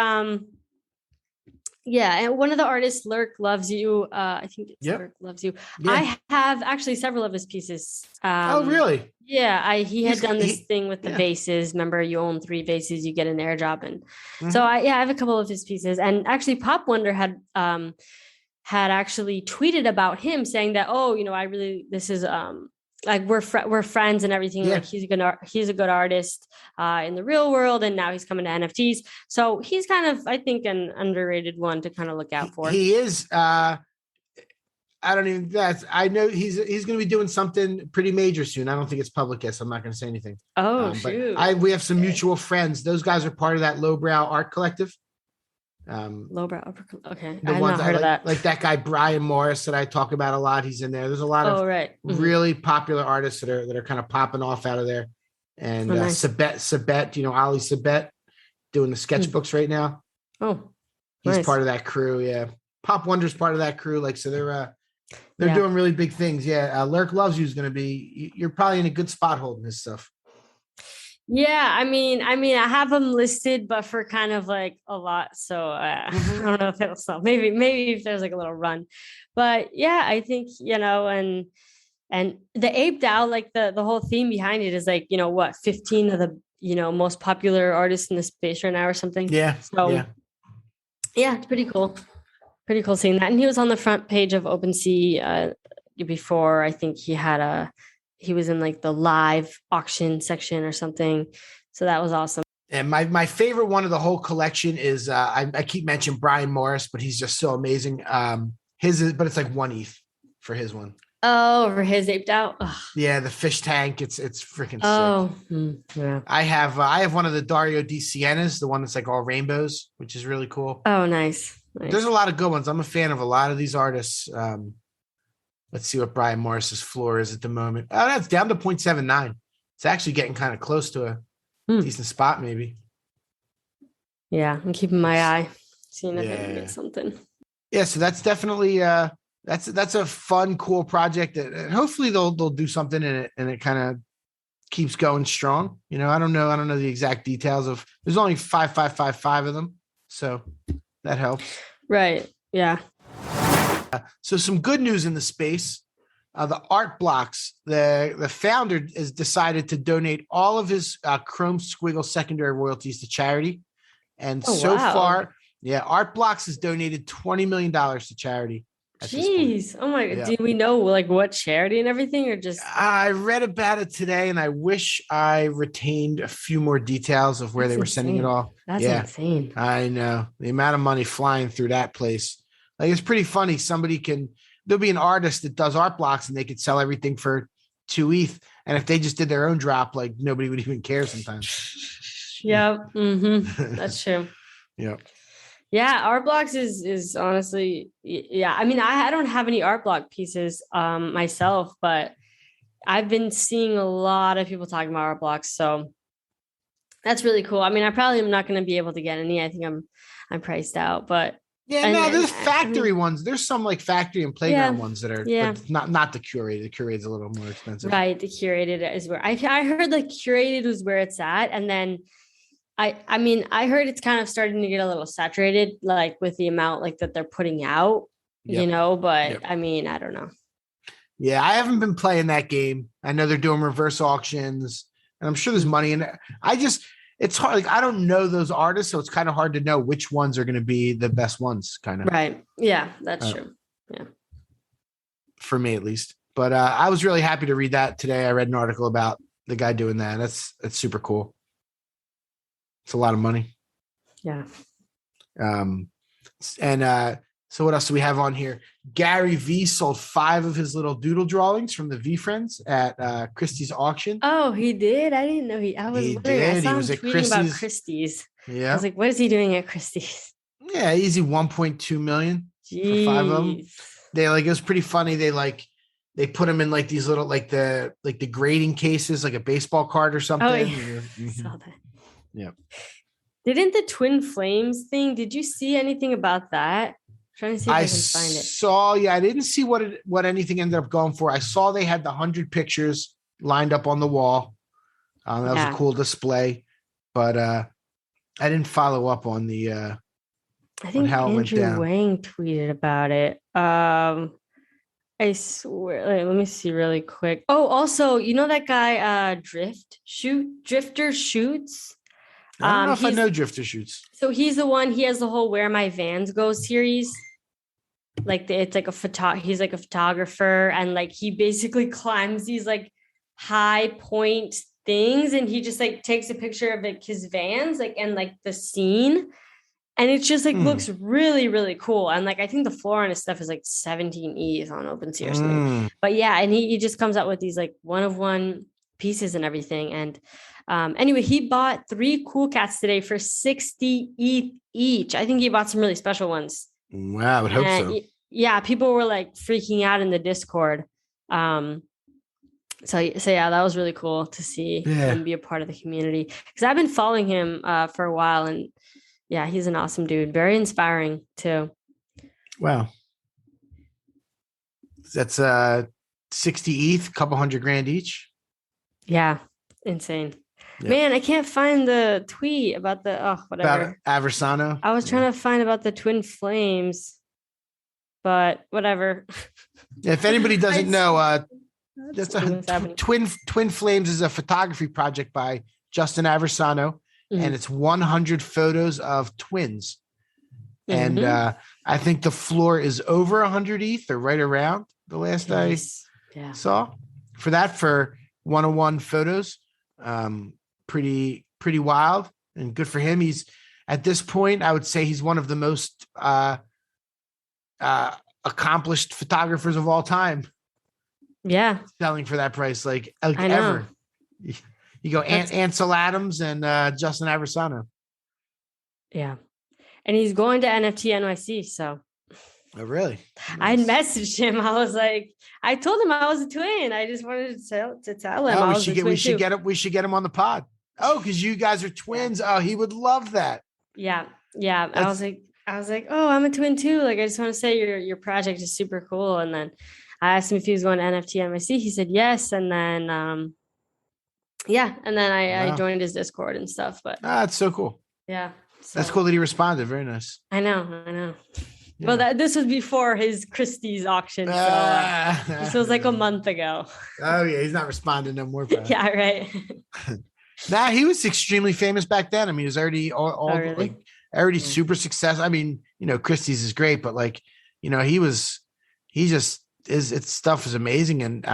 yeah. And one of the artists, Lurk Loves You. I think it's Lurk Loves You. Yeah. I have actually several of his pieces. Oh, really? Yeah. He had done this thing with the vases. Remember, you own 3 vases, you get an airdrop. And so I have a couple of his pieces. And actually Pop Wonder had actually tweeted about him saying that, this is, like we're friends and everything. Yeah. Like he's a good artist in the real world, and now he's coming to NFTs. So he's kind of, I think, an underrated one to kind of look out for. He is. I know he's going to be doing something pretty major soon. I don't think it's public yet, so I'm not going to say anything. Oh, shoot. But we have some mutual friends. Those guys are part of that Lowbrow Art Collective. Lowbrow, okay. I have not heard of that. Like that guy Brian Morris that I talk about a lot. He's in there. There's a lot of really popular artists that are kind of popping off out of there. And nice. Sabet, Ali Sabet, doing the sketchbooks right now. Oh, he's part of that crew. Yeah, Pop Wonder's part of that crew. Like, so they're doing really big things. Yeah, Lurk Loves You is going to be. You're probably in a good spot holding this stuff. Yeah, I mean, I have them listed, but for kind of like a lot. So I don't know if it'll sell. Maybe if there's like a little run, but yeah, I think and the Ape DAO, like the whole theme behind it is like 15 of the most popular artists in the space right now or something. Yeah. So yeah, it's pretty cool. Pretty cool seeing that. And he was on the front page of OpenSea before. I think he was in like the live auction section or something. So that was awesome. And my favorite one of the whole collection is I keep mentioning Brian Morris, but he's just so amazing. But it's like 1 ETH for his one. Oh, for his Ape DAO. Yeah, the fish tank. It's freaking sick. Yeah. I have one of the Dario Di Sienas, the one that's like all rainbows, which is really cool. Oh, nice. There's a lot of good ones. I'm a fan of a lot of these artists. Let's see what Brian Morris's floor is at the moment. Oh, that's down to 0.79. It's actually getting kind of close to a decent spot, maybe. Yeah, I'm keeping my eye, seeing if I can get something. Yeah, so that's definitely that's a fun, cool project that hopefully they'll do something in it, and it kind of keeps going strong. I don't know the exact details of. There's only 5,555 of them, so that helps. Right. Yeah. So some good news in the space. The Art Blocks, the founder has decided to donate all of his Chrome Squiggle secondary royalties to charity. And far, Art Blocks has donated $20 million to charity. Jeez. Oh my God. Do we know like what charity and everything, or just? I read about it today, and I wish I retained a few more details of where they were sending it all. That's insane. I know the amount of money flying through that place. Like, it's pretty funny. There'll be an artist that does Art Blocks, and they could sell everything for 2 ETH. And if they just did their own drop, like nobody would even care sometimes. Yeah. That's true. Yeah. Yeah. Art Blocks is honestly, I mean, I don't have any Art Block pieces myself, but I've been seeing a lot of people talking about Art Blocks. So that's really cool. I mean, I probably am not going to be able to get any. I think I'm priced out, but there's factory ones. There's some like factory and playground ones that are but not the curated. The curated's a little more expensive. Right. The curated is where I heard the curated was where it's at. And then I mean, I heard it's kind of starting to get a little saturated, like with the amount like that they're putting out, but I mean, I don't know. Yeah. I haven't been playing that game. I know they're doing reverse auctions, and I'm sure there's money in it. It's hard. Like, I don't know those artists, so it's kind of hard to know which ones are going to be the best ones, kind of. Right. Yeah, that's true. Yeah. For me, at least. But I was really happy to read that today. I read an article about the guy doing that. That's super cool. It's a lot of money. Yeah. And So what else do we have on here? Gary V sold 5 of his little doodle drawings from the V Friends at Christie's auction. Oh, he did? I didn't know I was wondering. I saw him tweeting about Christie's. Yeah. I was like, what is he doing at Christie's? Yeah, easy 1.2 million for 5 of them. They like, it was pretty funny. They put them in like these little, like the grading cases, like a baseball card or something. Oh, yeah. I saw that. Yeah. Didn't the Twin Flames thing, did you see anything about that? Trying to see if I can find it. I didn't see what anything ended up going for. I saw they had the 100 pictures lined up on the wall. That was a cool display, but I didn't follow up on the I think how Andrew Wang tweeted about it. I swear, let me see really quick. Oh, also, you know that guy Drifter Shoots? I don't know if I know Drifter Shoots. So he's the one, he has the whole Where My Vans Go series. Like it's like he's like a photographer, and like he basically climbs these like high point things, and he just like takes a picture of like his vans, like, and like the scene. And it just like looks really, really cool. And like, I think the floor on his stuff is like 17 E's on OpenSea or something. But yeah, and he just comes out with these like one of one pieces and everything. And anyway, he bought 3 cool cats today for 60 ETH each. I think he bought some really special ones. Wow, I would hope so. Yeah, people were like freaking out in the Discord. So yeah, that was really cool to see him be a part of the community, because I've been following him for a while, and yeah, he's an awesome dude. Very inspiring too. Wow. That's 60 ETH, couple $100,000 each. Yeah, insane. Yep. Man, I can't find the tweet about the whatever. About Aversano. I was trying to find about the Twin Flames, but whatever. If anybody doesn't know, that's Twin Flames is a photography project by Justin Aversano, and it's 100 photos of twins. And I think the floor is over 100 ETH or right around the last I saw for that, for 101 photos. Pretty wild and good for him. He's at this point, I would say he's one of the most accomplished photographers of all time. Yeah. Selling for that price, like ever. You go Ansel Adams and Justin Aversano. Yeah. And he's going to NFT.NYC. So. Oh, really? Nice. I messaged him. I was like, I told him I was a twin. I just wanted to tell him. Oh, we should get him on the pod. Oh, because you guys are twins. Oh, he would love that. Yeah. I was like, oh, I'm a twin too. Like, I just want to say your project is super cool. And then I asked him if he was going to NFT.NYC. He said yes. And then I joined his Discord and stuff. But that's so cool. Yeah. So. That's cool that he responded. Very nice. I know. Yeah. Well, this was before his Christie's auction. So this was like a month ago. Oh, yeah. He's not responding no more. Yeah, right. Nah, he was extremely famous back then. I mean, he was already already super successful. I mean, Christie's is great, but like, his stuff is amazing. And,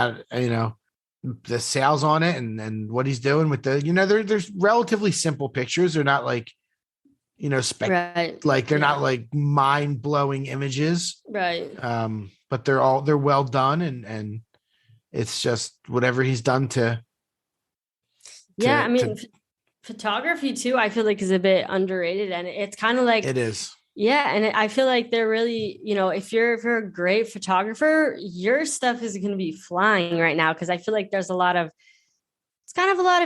the sales on it and what he's doing with there's relatively simple pictures. They're not like, like they're not like mind blowing images. Right. But they're well done. And it's just whatever he's done photography too, I feel like is a bit underrated, and it's kind of like, it is. Yeah. And I feel like they're really, if you're a great photographer, your stuff is going to be flying right now. Cause I feel like there's a lot of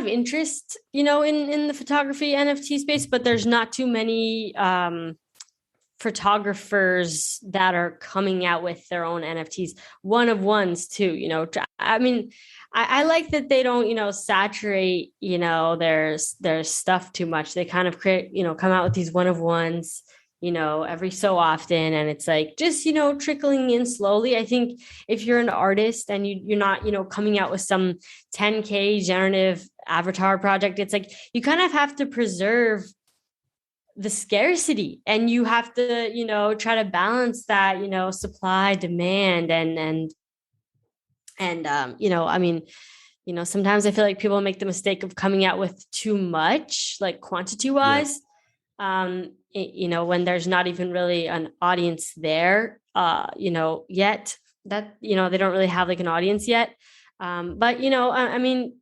interest, in the photography NFT space, but there's not too many photographers that are coming out with their own NFTs, one of ones too, I mean, I like that they don't, saturate, their stuff too much. They kind of create, come out with these one of ones, every so often. And it's like, just, trickling in slowly. I think if you're an artist and you're not, coming out with some 10K generative avatar project, it's like, you kind of have to preserve the scarcity, and you have to, try to balance that, supply, demand, and I mean, sometimes I feel like people make the mistake of coming out with too much, like quantity wise. when there's not even really an audience there, yet that, they don't really have like an audience yet. But, I mean,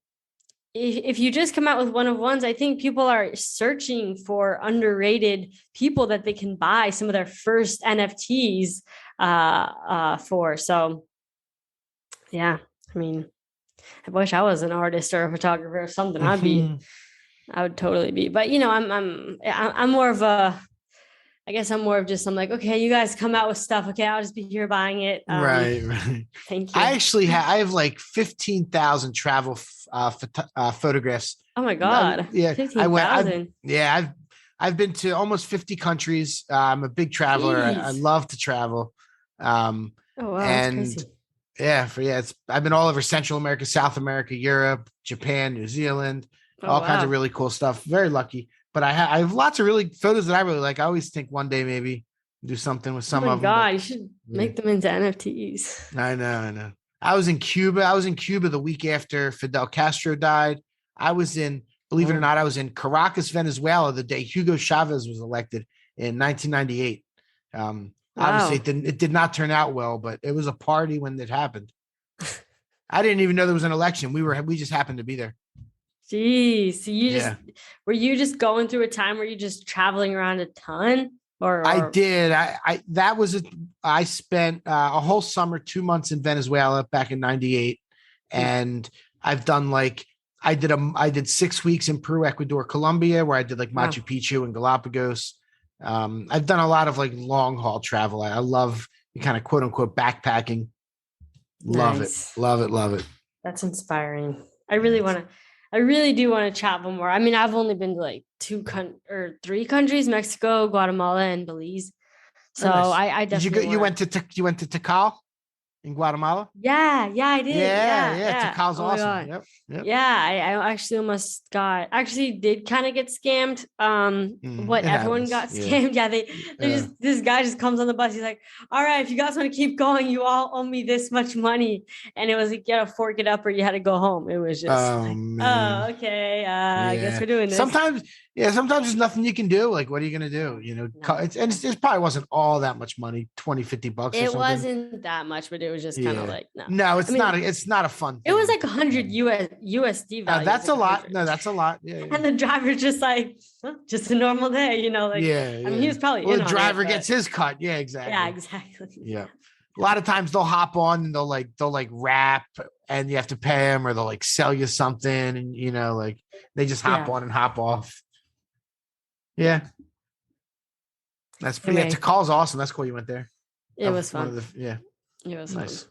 if you just come out with one of ones, I think people are searching for underrated people that they can buy some of their first NFTs for. So, yeah, I mean, I wish I was an artist or a photographer or something. I would totally be. But I'm more of I'm like, okay, you guys come out with stuff. Okay, I'll just be here buying it. Right. Thank you. I have like 15,000 travel photographs. Oh my God. Yeah. 15,000. I've been to almost 50 countries. I'm a big traveler. I love to travel. Oh wow. And I've been all over Central America, South America, Europe, Japan, New Zealand, all kinds of really cool stuff. Very lucky. But I have lots of really photos that I really like. I always think one day maybe do something with some of them. Oh my God, you should make them into NFTs. I know. I was in Cuba the week after Fidel Castro died. Believe it or not, I was in Caracas, Venezuela the day Hugo Chavez was elected in 1998. Obviously it did not turn out well, but it was a party when it happened. I didn't even know there was an election. We just happened to be there. Geez, so were you just going through a time where you're just traveling around a ton? Or I did. I spent a whole summer, 2 months in Venezuela back in 98. And I've done I did 6 weeks in Peru, Ecuador, Colombia, where I did Machu Picchu and Galapagos. I've done a lot of long haul travel. I love the kind of quote unquote backpacking. Love it. That's inspiring. I really do want to travel more. I mean, I've only been to 3 countries: Mexico, Guatemala, and Belize. So nice. I definitely you went to Tikal in Guatemala? Yeah, I did. Yeah. Tikal's awesome. Yep. Yeah, I actually did kind of get scammed. Everyone got scammed. Yeah, this guy just comes on the bus. He's like, all right, if you guys want to keep going, you all owe me this much money. And it was like, you had to fork it up or you had to go home. It was just okay. I guess we're doing this. Sometimes there's nothing you can do. What are you going to do? It probably wasn't all that much money, $20-$50. It wasn't that much, but it was just kind of no. No, it's not a fun thing. It was like 100 USD value. That's a lot. No, that's a lot. Yeah. And the driver's just just a normal day, I mean, he was probably the driver gets his cut. Yeah, exactly. Yeah, exactly. Yeah. A lot of times they'll hop on and they'll rap and you have to pay them, or they'll sell you something and they just hop on and hop off. Yeah. That's pretty. Anyway. Tikal's awesome. That's cool. You went there. It was fun. It was nice.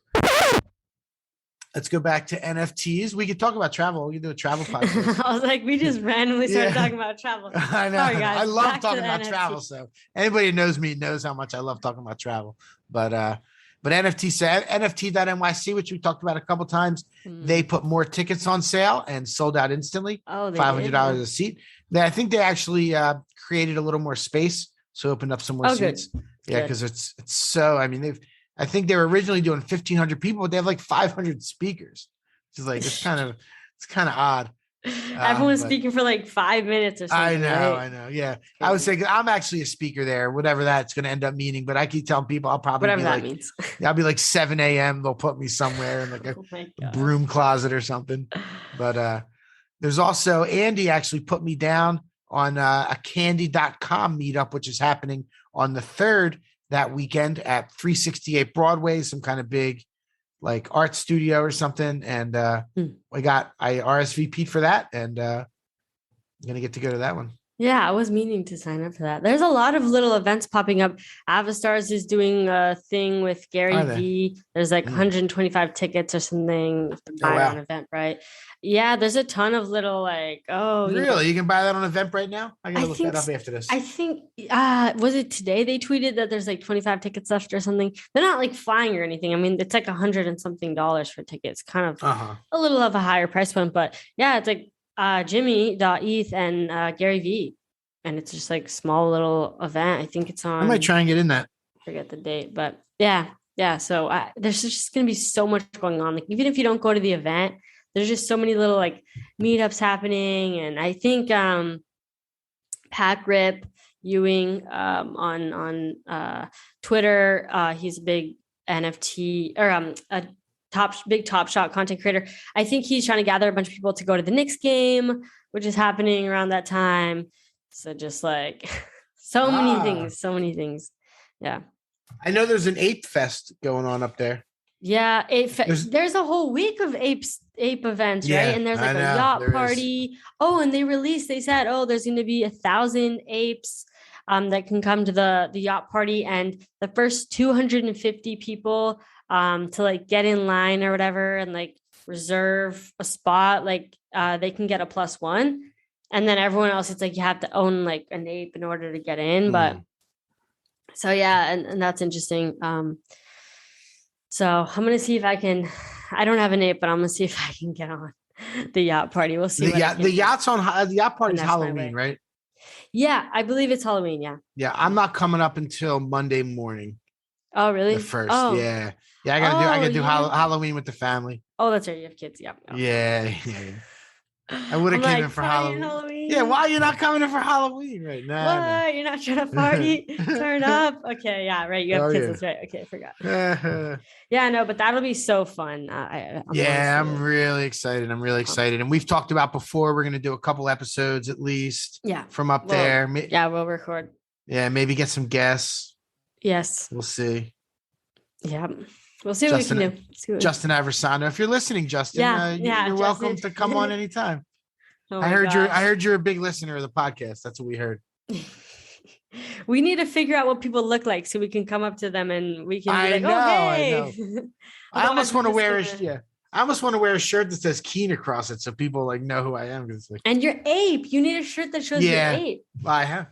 Let's go back to NFTs. We could talk about travel. We can do a travel podcast. I was like, we just randomly started talking about travel. I know. Sorry, guys. I love talking about travel. So anybody who knows me knows how much I love talking about travel. But NFT.NYC, which we talked about a couple times, they put more tickets on sale and sold out instantly. Oh, $500 a seat. I think they actually created a little more space, so opened up some more seats. Good. Yeah, because it's so. I mean, I think they were originally doing 1,500 people, but they have 500 speakers. It's kind of odd. Everyone's speaking for 5 minutes or something. I know. Yeah, I was saying I'm actually a speaker there, whatever that's going to end up meaning. But I keep telling people I'll probably whatever that means. I'll be 7 a.m. They'll put me somewhere in a broom closet or something. But there's also Andy actually put me down on a candy.com meetup, which is happening on the 3rd that weekend at 368 Broadway, some kind of big art studio or something. And I RSVP'd for that, and I'm going to get to go to that one. Yeah, I was meaning to sign up for that. There's a lot of little events popping up. Avastars is doing a thing with Gary V. There's 125 tickets or something to buy an event, right? Yeah, there's a ton of little really? You can buy that on Eventbrite now? I gotta look that up after this. I think was it today they tweeted that there's 25 tickets left or something. They're not flying or anything. I mean, it's $100 and something for tickets, kind of a little of a higher price point, but yeah, it's Jimmy.eth and Gary V, and it's just small little event. I think it's on. I might try and get in that. Forget the date, but yeah. So there's just gonna be so much going on. Even if you don't go to the event, there's just so many little meetups happening, and I think Pack Rip Ewing on Twitter. He's a big NFT or a big Top Shot content creator. I think he's trying to gather a bunch of people to go to the Knicks game, which is happening around that time. So just like so many things. Yeah. I know there's an Ape Fest going on up there. Yeah, there's a whole week of ape events, right? And there's like a yacht party. Oh, and they said, there's going to be 1,000 apes that can come to the yacht party, and the first 250 people to like get in line or whatever and like reserve a spot, like they can get a +1, and then everyone else, it's like you have to own like an ape in order to get in. But so yeah, and that's interesting. So I'm going to see if I can, I don't have an ape, but I'm going to see if I can get on the yacht party. We'll see. The yacht party is Halloween, right? Yeah, I believe it's Halloween. Yeah. Yeah. I'm not coming up until Monday morning. Oh, really? The first. Oh. Yeah. Yeah. I gotta do Halloween with the family. Oh, that's right. You have kids. Yeah. Oh. Yeah. I would have came in for Halloween. Yeah, why are you not coming in for Halloween right now? What? You're not trying to party? Turn up. Okay, yeah, right. You have kids. That's right. Okay, I forgot. Yeah, no, but that'll be so fun. I'm really excited. And we've talked about before, we're going to do a couple episodes at least. Yeah. From up there. Yeah, we'll record. Yeah, maybe get some guests. Yes. We'll see. Yeah. We'll see what we can do. Justin Aversano. If you're listening, Justin, you're welcome to come on anytime. I heard you're a big listener of the podcast. That's what we heard. We need to figure out what people look like so we can come up to them and we can be like, I know. I almost want to wear a shirt that says Keen across it so people like know who I am. Like, and your ape. You need a shirt that shows your ape. I have.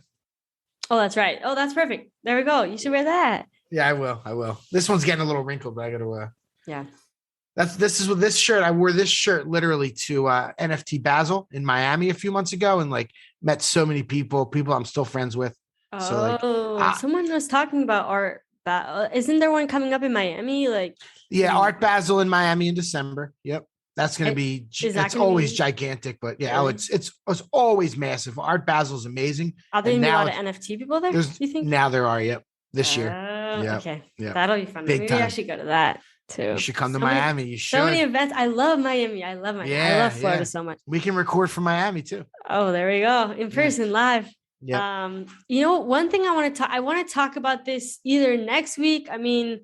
Oh, that's right. Oh, that's perfect. There we go. You should wear that. Yeah, I will. This one's getting a little wrinkled, but I gotta yeah. This shirt. I wore this shirt literally to NFT Basel in Miami a few months ago, and like met so many people I'm still friends with. Someone was talking about Art Basel. Isn't there one coming up in Miami? Art Basel in Miami in December. Yep. That's going to be, it's always gigantic, but it's always massive. Art Basel is amazing. Are there going to be a lot of NFT people there, do you think? Now there are, this year. Okay. Yep. That'll be fun. Maybe I should go to that too. You should come to Miami. You should. So many events. I love Miami. I love Florida so much. We can record from Miami too. Oh, there we go. In person, live. Yeah. One thing I want to talk about this either next week. I mean,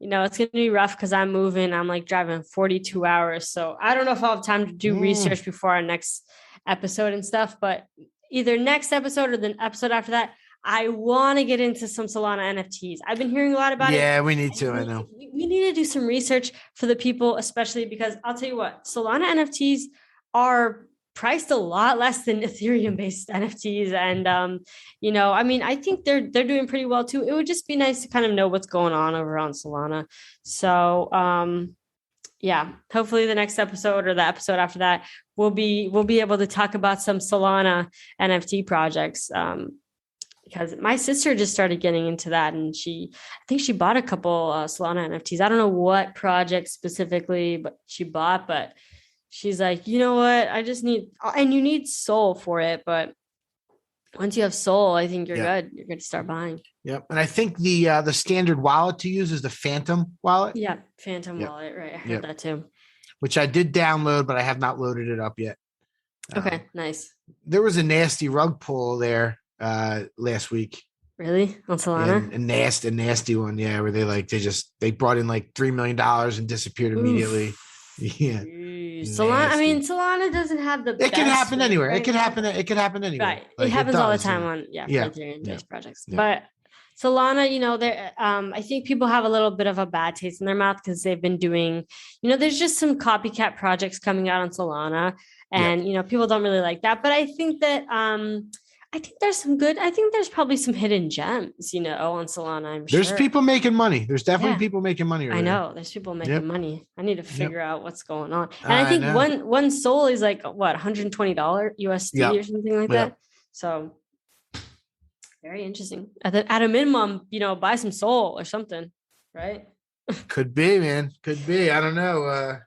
it's going to be rough because I'm moving. I'm like driving 42 hours. So I don't know if I'll have time to do research before our next episode and stuff, but either next episode or the episode after that, I want to get into some Solana NFTs. I've been hearing a lot about it. Yeah, we need to. I know. We need to do some research for the people, especially because I'll tell you what, Solana NFTs are priced a lot less than Ethereum-based NFTs. And, I think they're doing pretty well too. It would just be nice to kind of know what's going on over on Solana. So, hopefully the next episode or the episode after that, we'll be able to talk about some Solana NFT projects. Because my sister just started getting into that, and I think she bought a couple Solana NFTs. I don't know what project specifically, but she bought. But she's like, you know what? I just need, and you need Sol for it. But once you have Sol, I think you're good. You're good to start buying. Yep, and I think the standard wallet to use is the Phantom wallet. Yeah, Phantom wallet. Right, I heard that too. Which I did download, but I have not loaded it up yet. Okay, nice. There was a nasty rug pull there last week. Really? On Solana? A nasty one, where they brought in like $3 million and disappeared immediately. Yeah. Solana, Solana doesn't have the It can happen anywhere. Right? It can happen anywhere. Right. It happens all the time on Ethereum-based projects. Yeah. But Solana, I think people have a little bit of a bad taste in their mouth because they've been doing, there's just some copycat projects coming out on Solana, and people don't really like that. But I think that there's probably some hidden gems, on Solana. I'm sure there's people making money. There's definitely people making money. Right, I know there's people making money. I need to figure out what's going on. And I think one Sol is like what, $120 USD or something like that. So very interesting. At a minimum, buy some Sol or something, right? Could be, man. Could be. I don't know.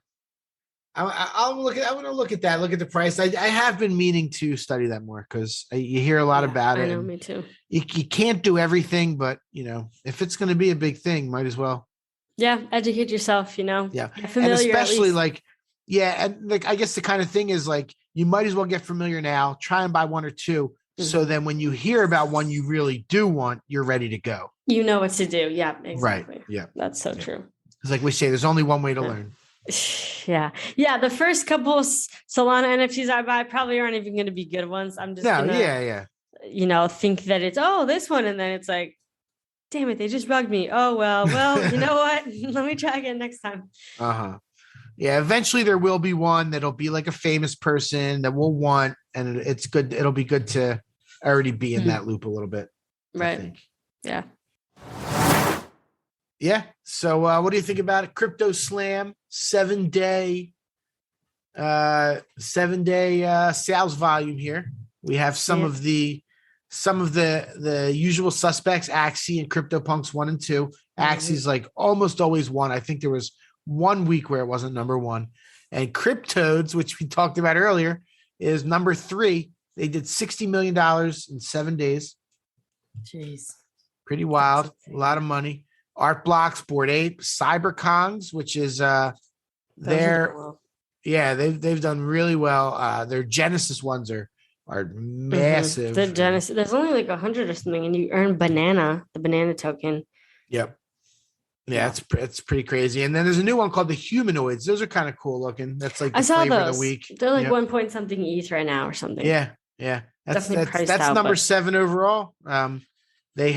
I'm gonna look at that. Look at the price. I have been meaning to study that more because you hear a lot about it. I know, me too. You can't do everything, but if it's going to be a big thing, might as well. Yeah, educate yourself. Yeah, get familiar, and especially and I guess the kind of thing is you might as well get familiar now. Try and buy one or two, so then when you hear about one you really do want, you're ready to go. You know what to do. Yeah, exactly. Right. Yeah, that's so true. It's like we say, there's only one way to learn. Yeah. The first couple Solana NFTs I buy probably aren't even going to be good ones. I'm just gonna, think that it's this one, and then it's like, damn it, they just bugged me. Oh well, you know what? Let me try again next time. Yeah, eventually there will be one that'll be like a famous person that we'll want, and it's good. It'll be good to already be in that loop a little bit. Right. Yeah. Yeah. So what do you think about it? Cryptoslam 7-day sales volume here. We have some of the usual suspects, Axie and CryptoPunks 1 and 2. Axie's almost always one. I think there was 1 week where it wasn't number 1. And CrypToadz, which we talked about earlier, is number 3. They did $60 million in 7 days. Jeez. Pretty wild. A lot of money. Art Blocks, Bored Ape, Cyberkongs, which is they've done really well. Their Genesis ones are massive. The Genesis, there's only 100 or something, and you earn the banana token. Yep. Yeah, it's pretty crazy. And then there's a new one called the Humanoids. Those are kind of cool looking. That's the I saw flavor those. of the week. They're 1 point something ETH right now or something. Yeah. That's number 7 overall. They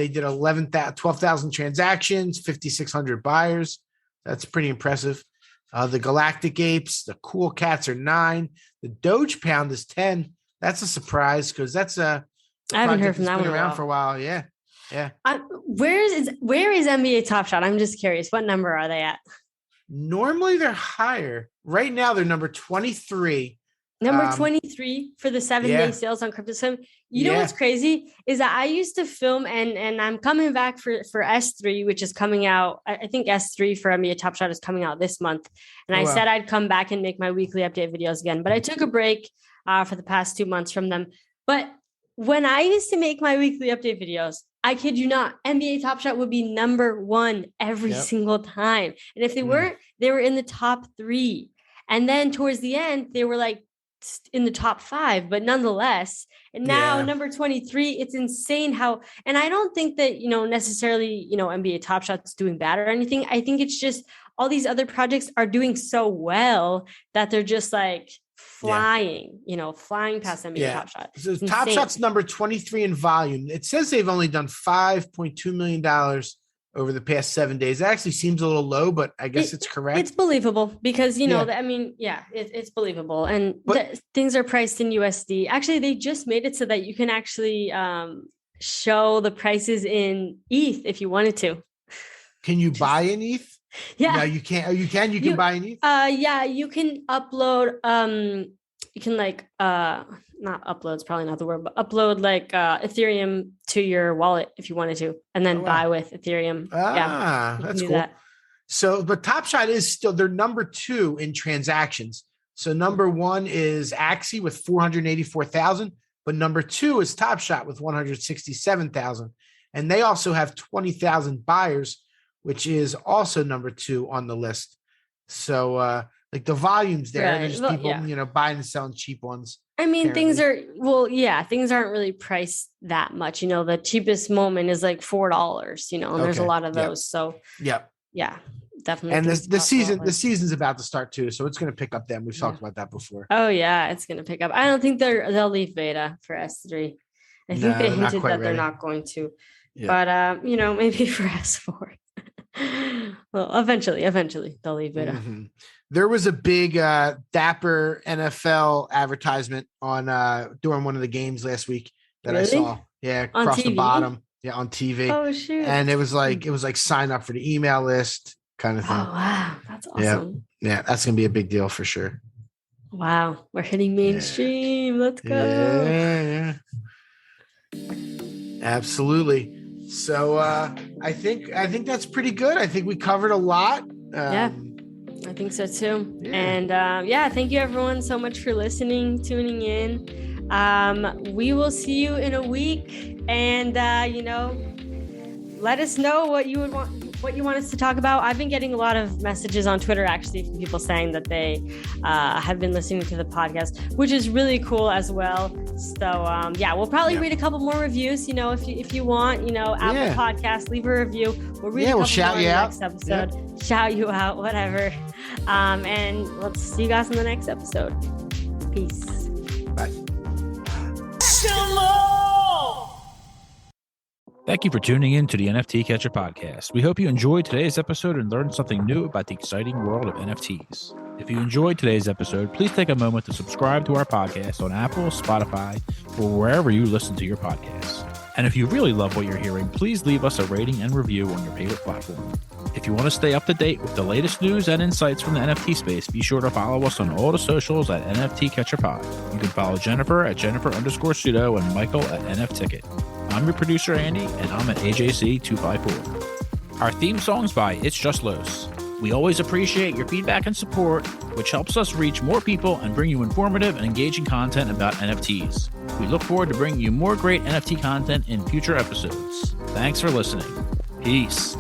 did 12,000 transactions, 5,600 buyers. That's pretty impressive. The Galactic Apes, the Cool Cats are 9. The Doge Pound is 10. That's a surprise because that's I haven't heard from that one around for a while. Yeah. Where is NBA Top Shot? I'm just curious. What number are they at? Normally they're higher. Right now they're number 23. Number 23 for the 7-day sales on Cryptoslam. You know what's crazy is that I used to film and I'm coming back for S3, which is coming out. I think S3 for NBA Top Shot is coming out this month. And I said I'd come back and make my weekly update videos again, but I took a break for the past 2 months from them. But when I used to make my weekly update videos, I kid you not, NBA Top Shot would be number 1 every single time. And if they weren't, they were in the top 3. And then towards the end, they were in the top 5, but nonetheless, and now number 23, it's insane how, and I don't think that, necessarily, NBA Top Shot's doing bad or anything. I think it's just all these other projects are doing so well that they're just flying, flying past NBA Top Shot. So Top Shot's number 23 in volume. It says they've only done $5.2 million over the past 7 days. It actually seems a little low, but I guess it's correct. It's believable because, it's believable. And things are priced in USD. Actually, they just made it so that you can actually show the prices in ETH if you wanted to. Can you buy in ETH? Yeah. No, you can't. Oh, you can? You can buy in ETH? You can upload, you can not upload, it's probably not the word, but upload Ethereum to your wallet if you wanted to, and then buy with Ethereum. That's cool. So, but Top Shot is still, they're number 2 in transactions. So number 1 is Axie with 484,000, but number 2 is Top Shot with 167,000. And they also have 20,000 buyers, which is also number 2 on the list. So the volume's there. Right. There's people, buying and selling cheap ones. I mean, things aren't really priced that much. The cheapest moment is $4, and there's a lot of those. So definitely. And the season's about to start too, so it's going to pick up. Then we've talked about that before. Oh yeah, it's going to pick up. I don't think they'll leave beta for S3. I think they hinted that they're not going to, but maybe for S4. Well, eventually they'll leave beta. Mm-hmm. There was a big Dapper NFL advertisement on during one of the games last week that I saw. Yeah, across the bottom. Yeah, on TV. Oh shoot! And it was like sign up for the email list kind of thing. Oh wow, that's awesome. Yeah, that's gonna be a big deal for sure. Wow, we're hitting mainstream. Let's go. Yeah. Absolutely. So I think that's pretty good. I think we covered a lot. I think so too. Yeah. And thank you everyone so much for listening, tuning in. We will see you in a week, and let us know what you want us to talk about. I've been getting a lot of messages on Twitter actually from people saying that they have been listening to the podcast, which is really cool as well. So we'll probably read a couple more reviews. If you want, Apple Podcast, leave a review. We'll read a couple shout more you in the out. next episode. Shout you out, whatever. And let's see you guys in the next episode. Peace. Bye. Thank you for tuning in to the NFT Catcher Podcast. We hope you enjoyed today's episode and learned something new about the exciting world of NFTs. If you enjoyed today's episode, please take a moment to subscribe to our podcast on Apple, Spotify, or wherever you listen to your podcasts. And if you really love what you're hearing, please leave us a rating and review on your favorite platform. If you want to stay up to date with the latest news and insights from the NFT space, be sure to follow us on all the socials at NFT Catcher Pod. You can follow Jennifer at Jennifer_pseudo and Michael at NFTicket. I'm your producer, Andy, and I'm at AJC254. Our theme song's by It's Just Los. We always appreciate your feedback and support, which helps us reach more people and bring you informative and engaging content about NFTs. We look forward to bringing you more great NFT content in future episodes. Thanks for listening. Peace.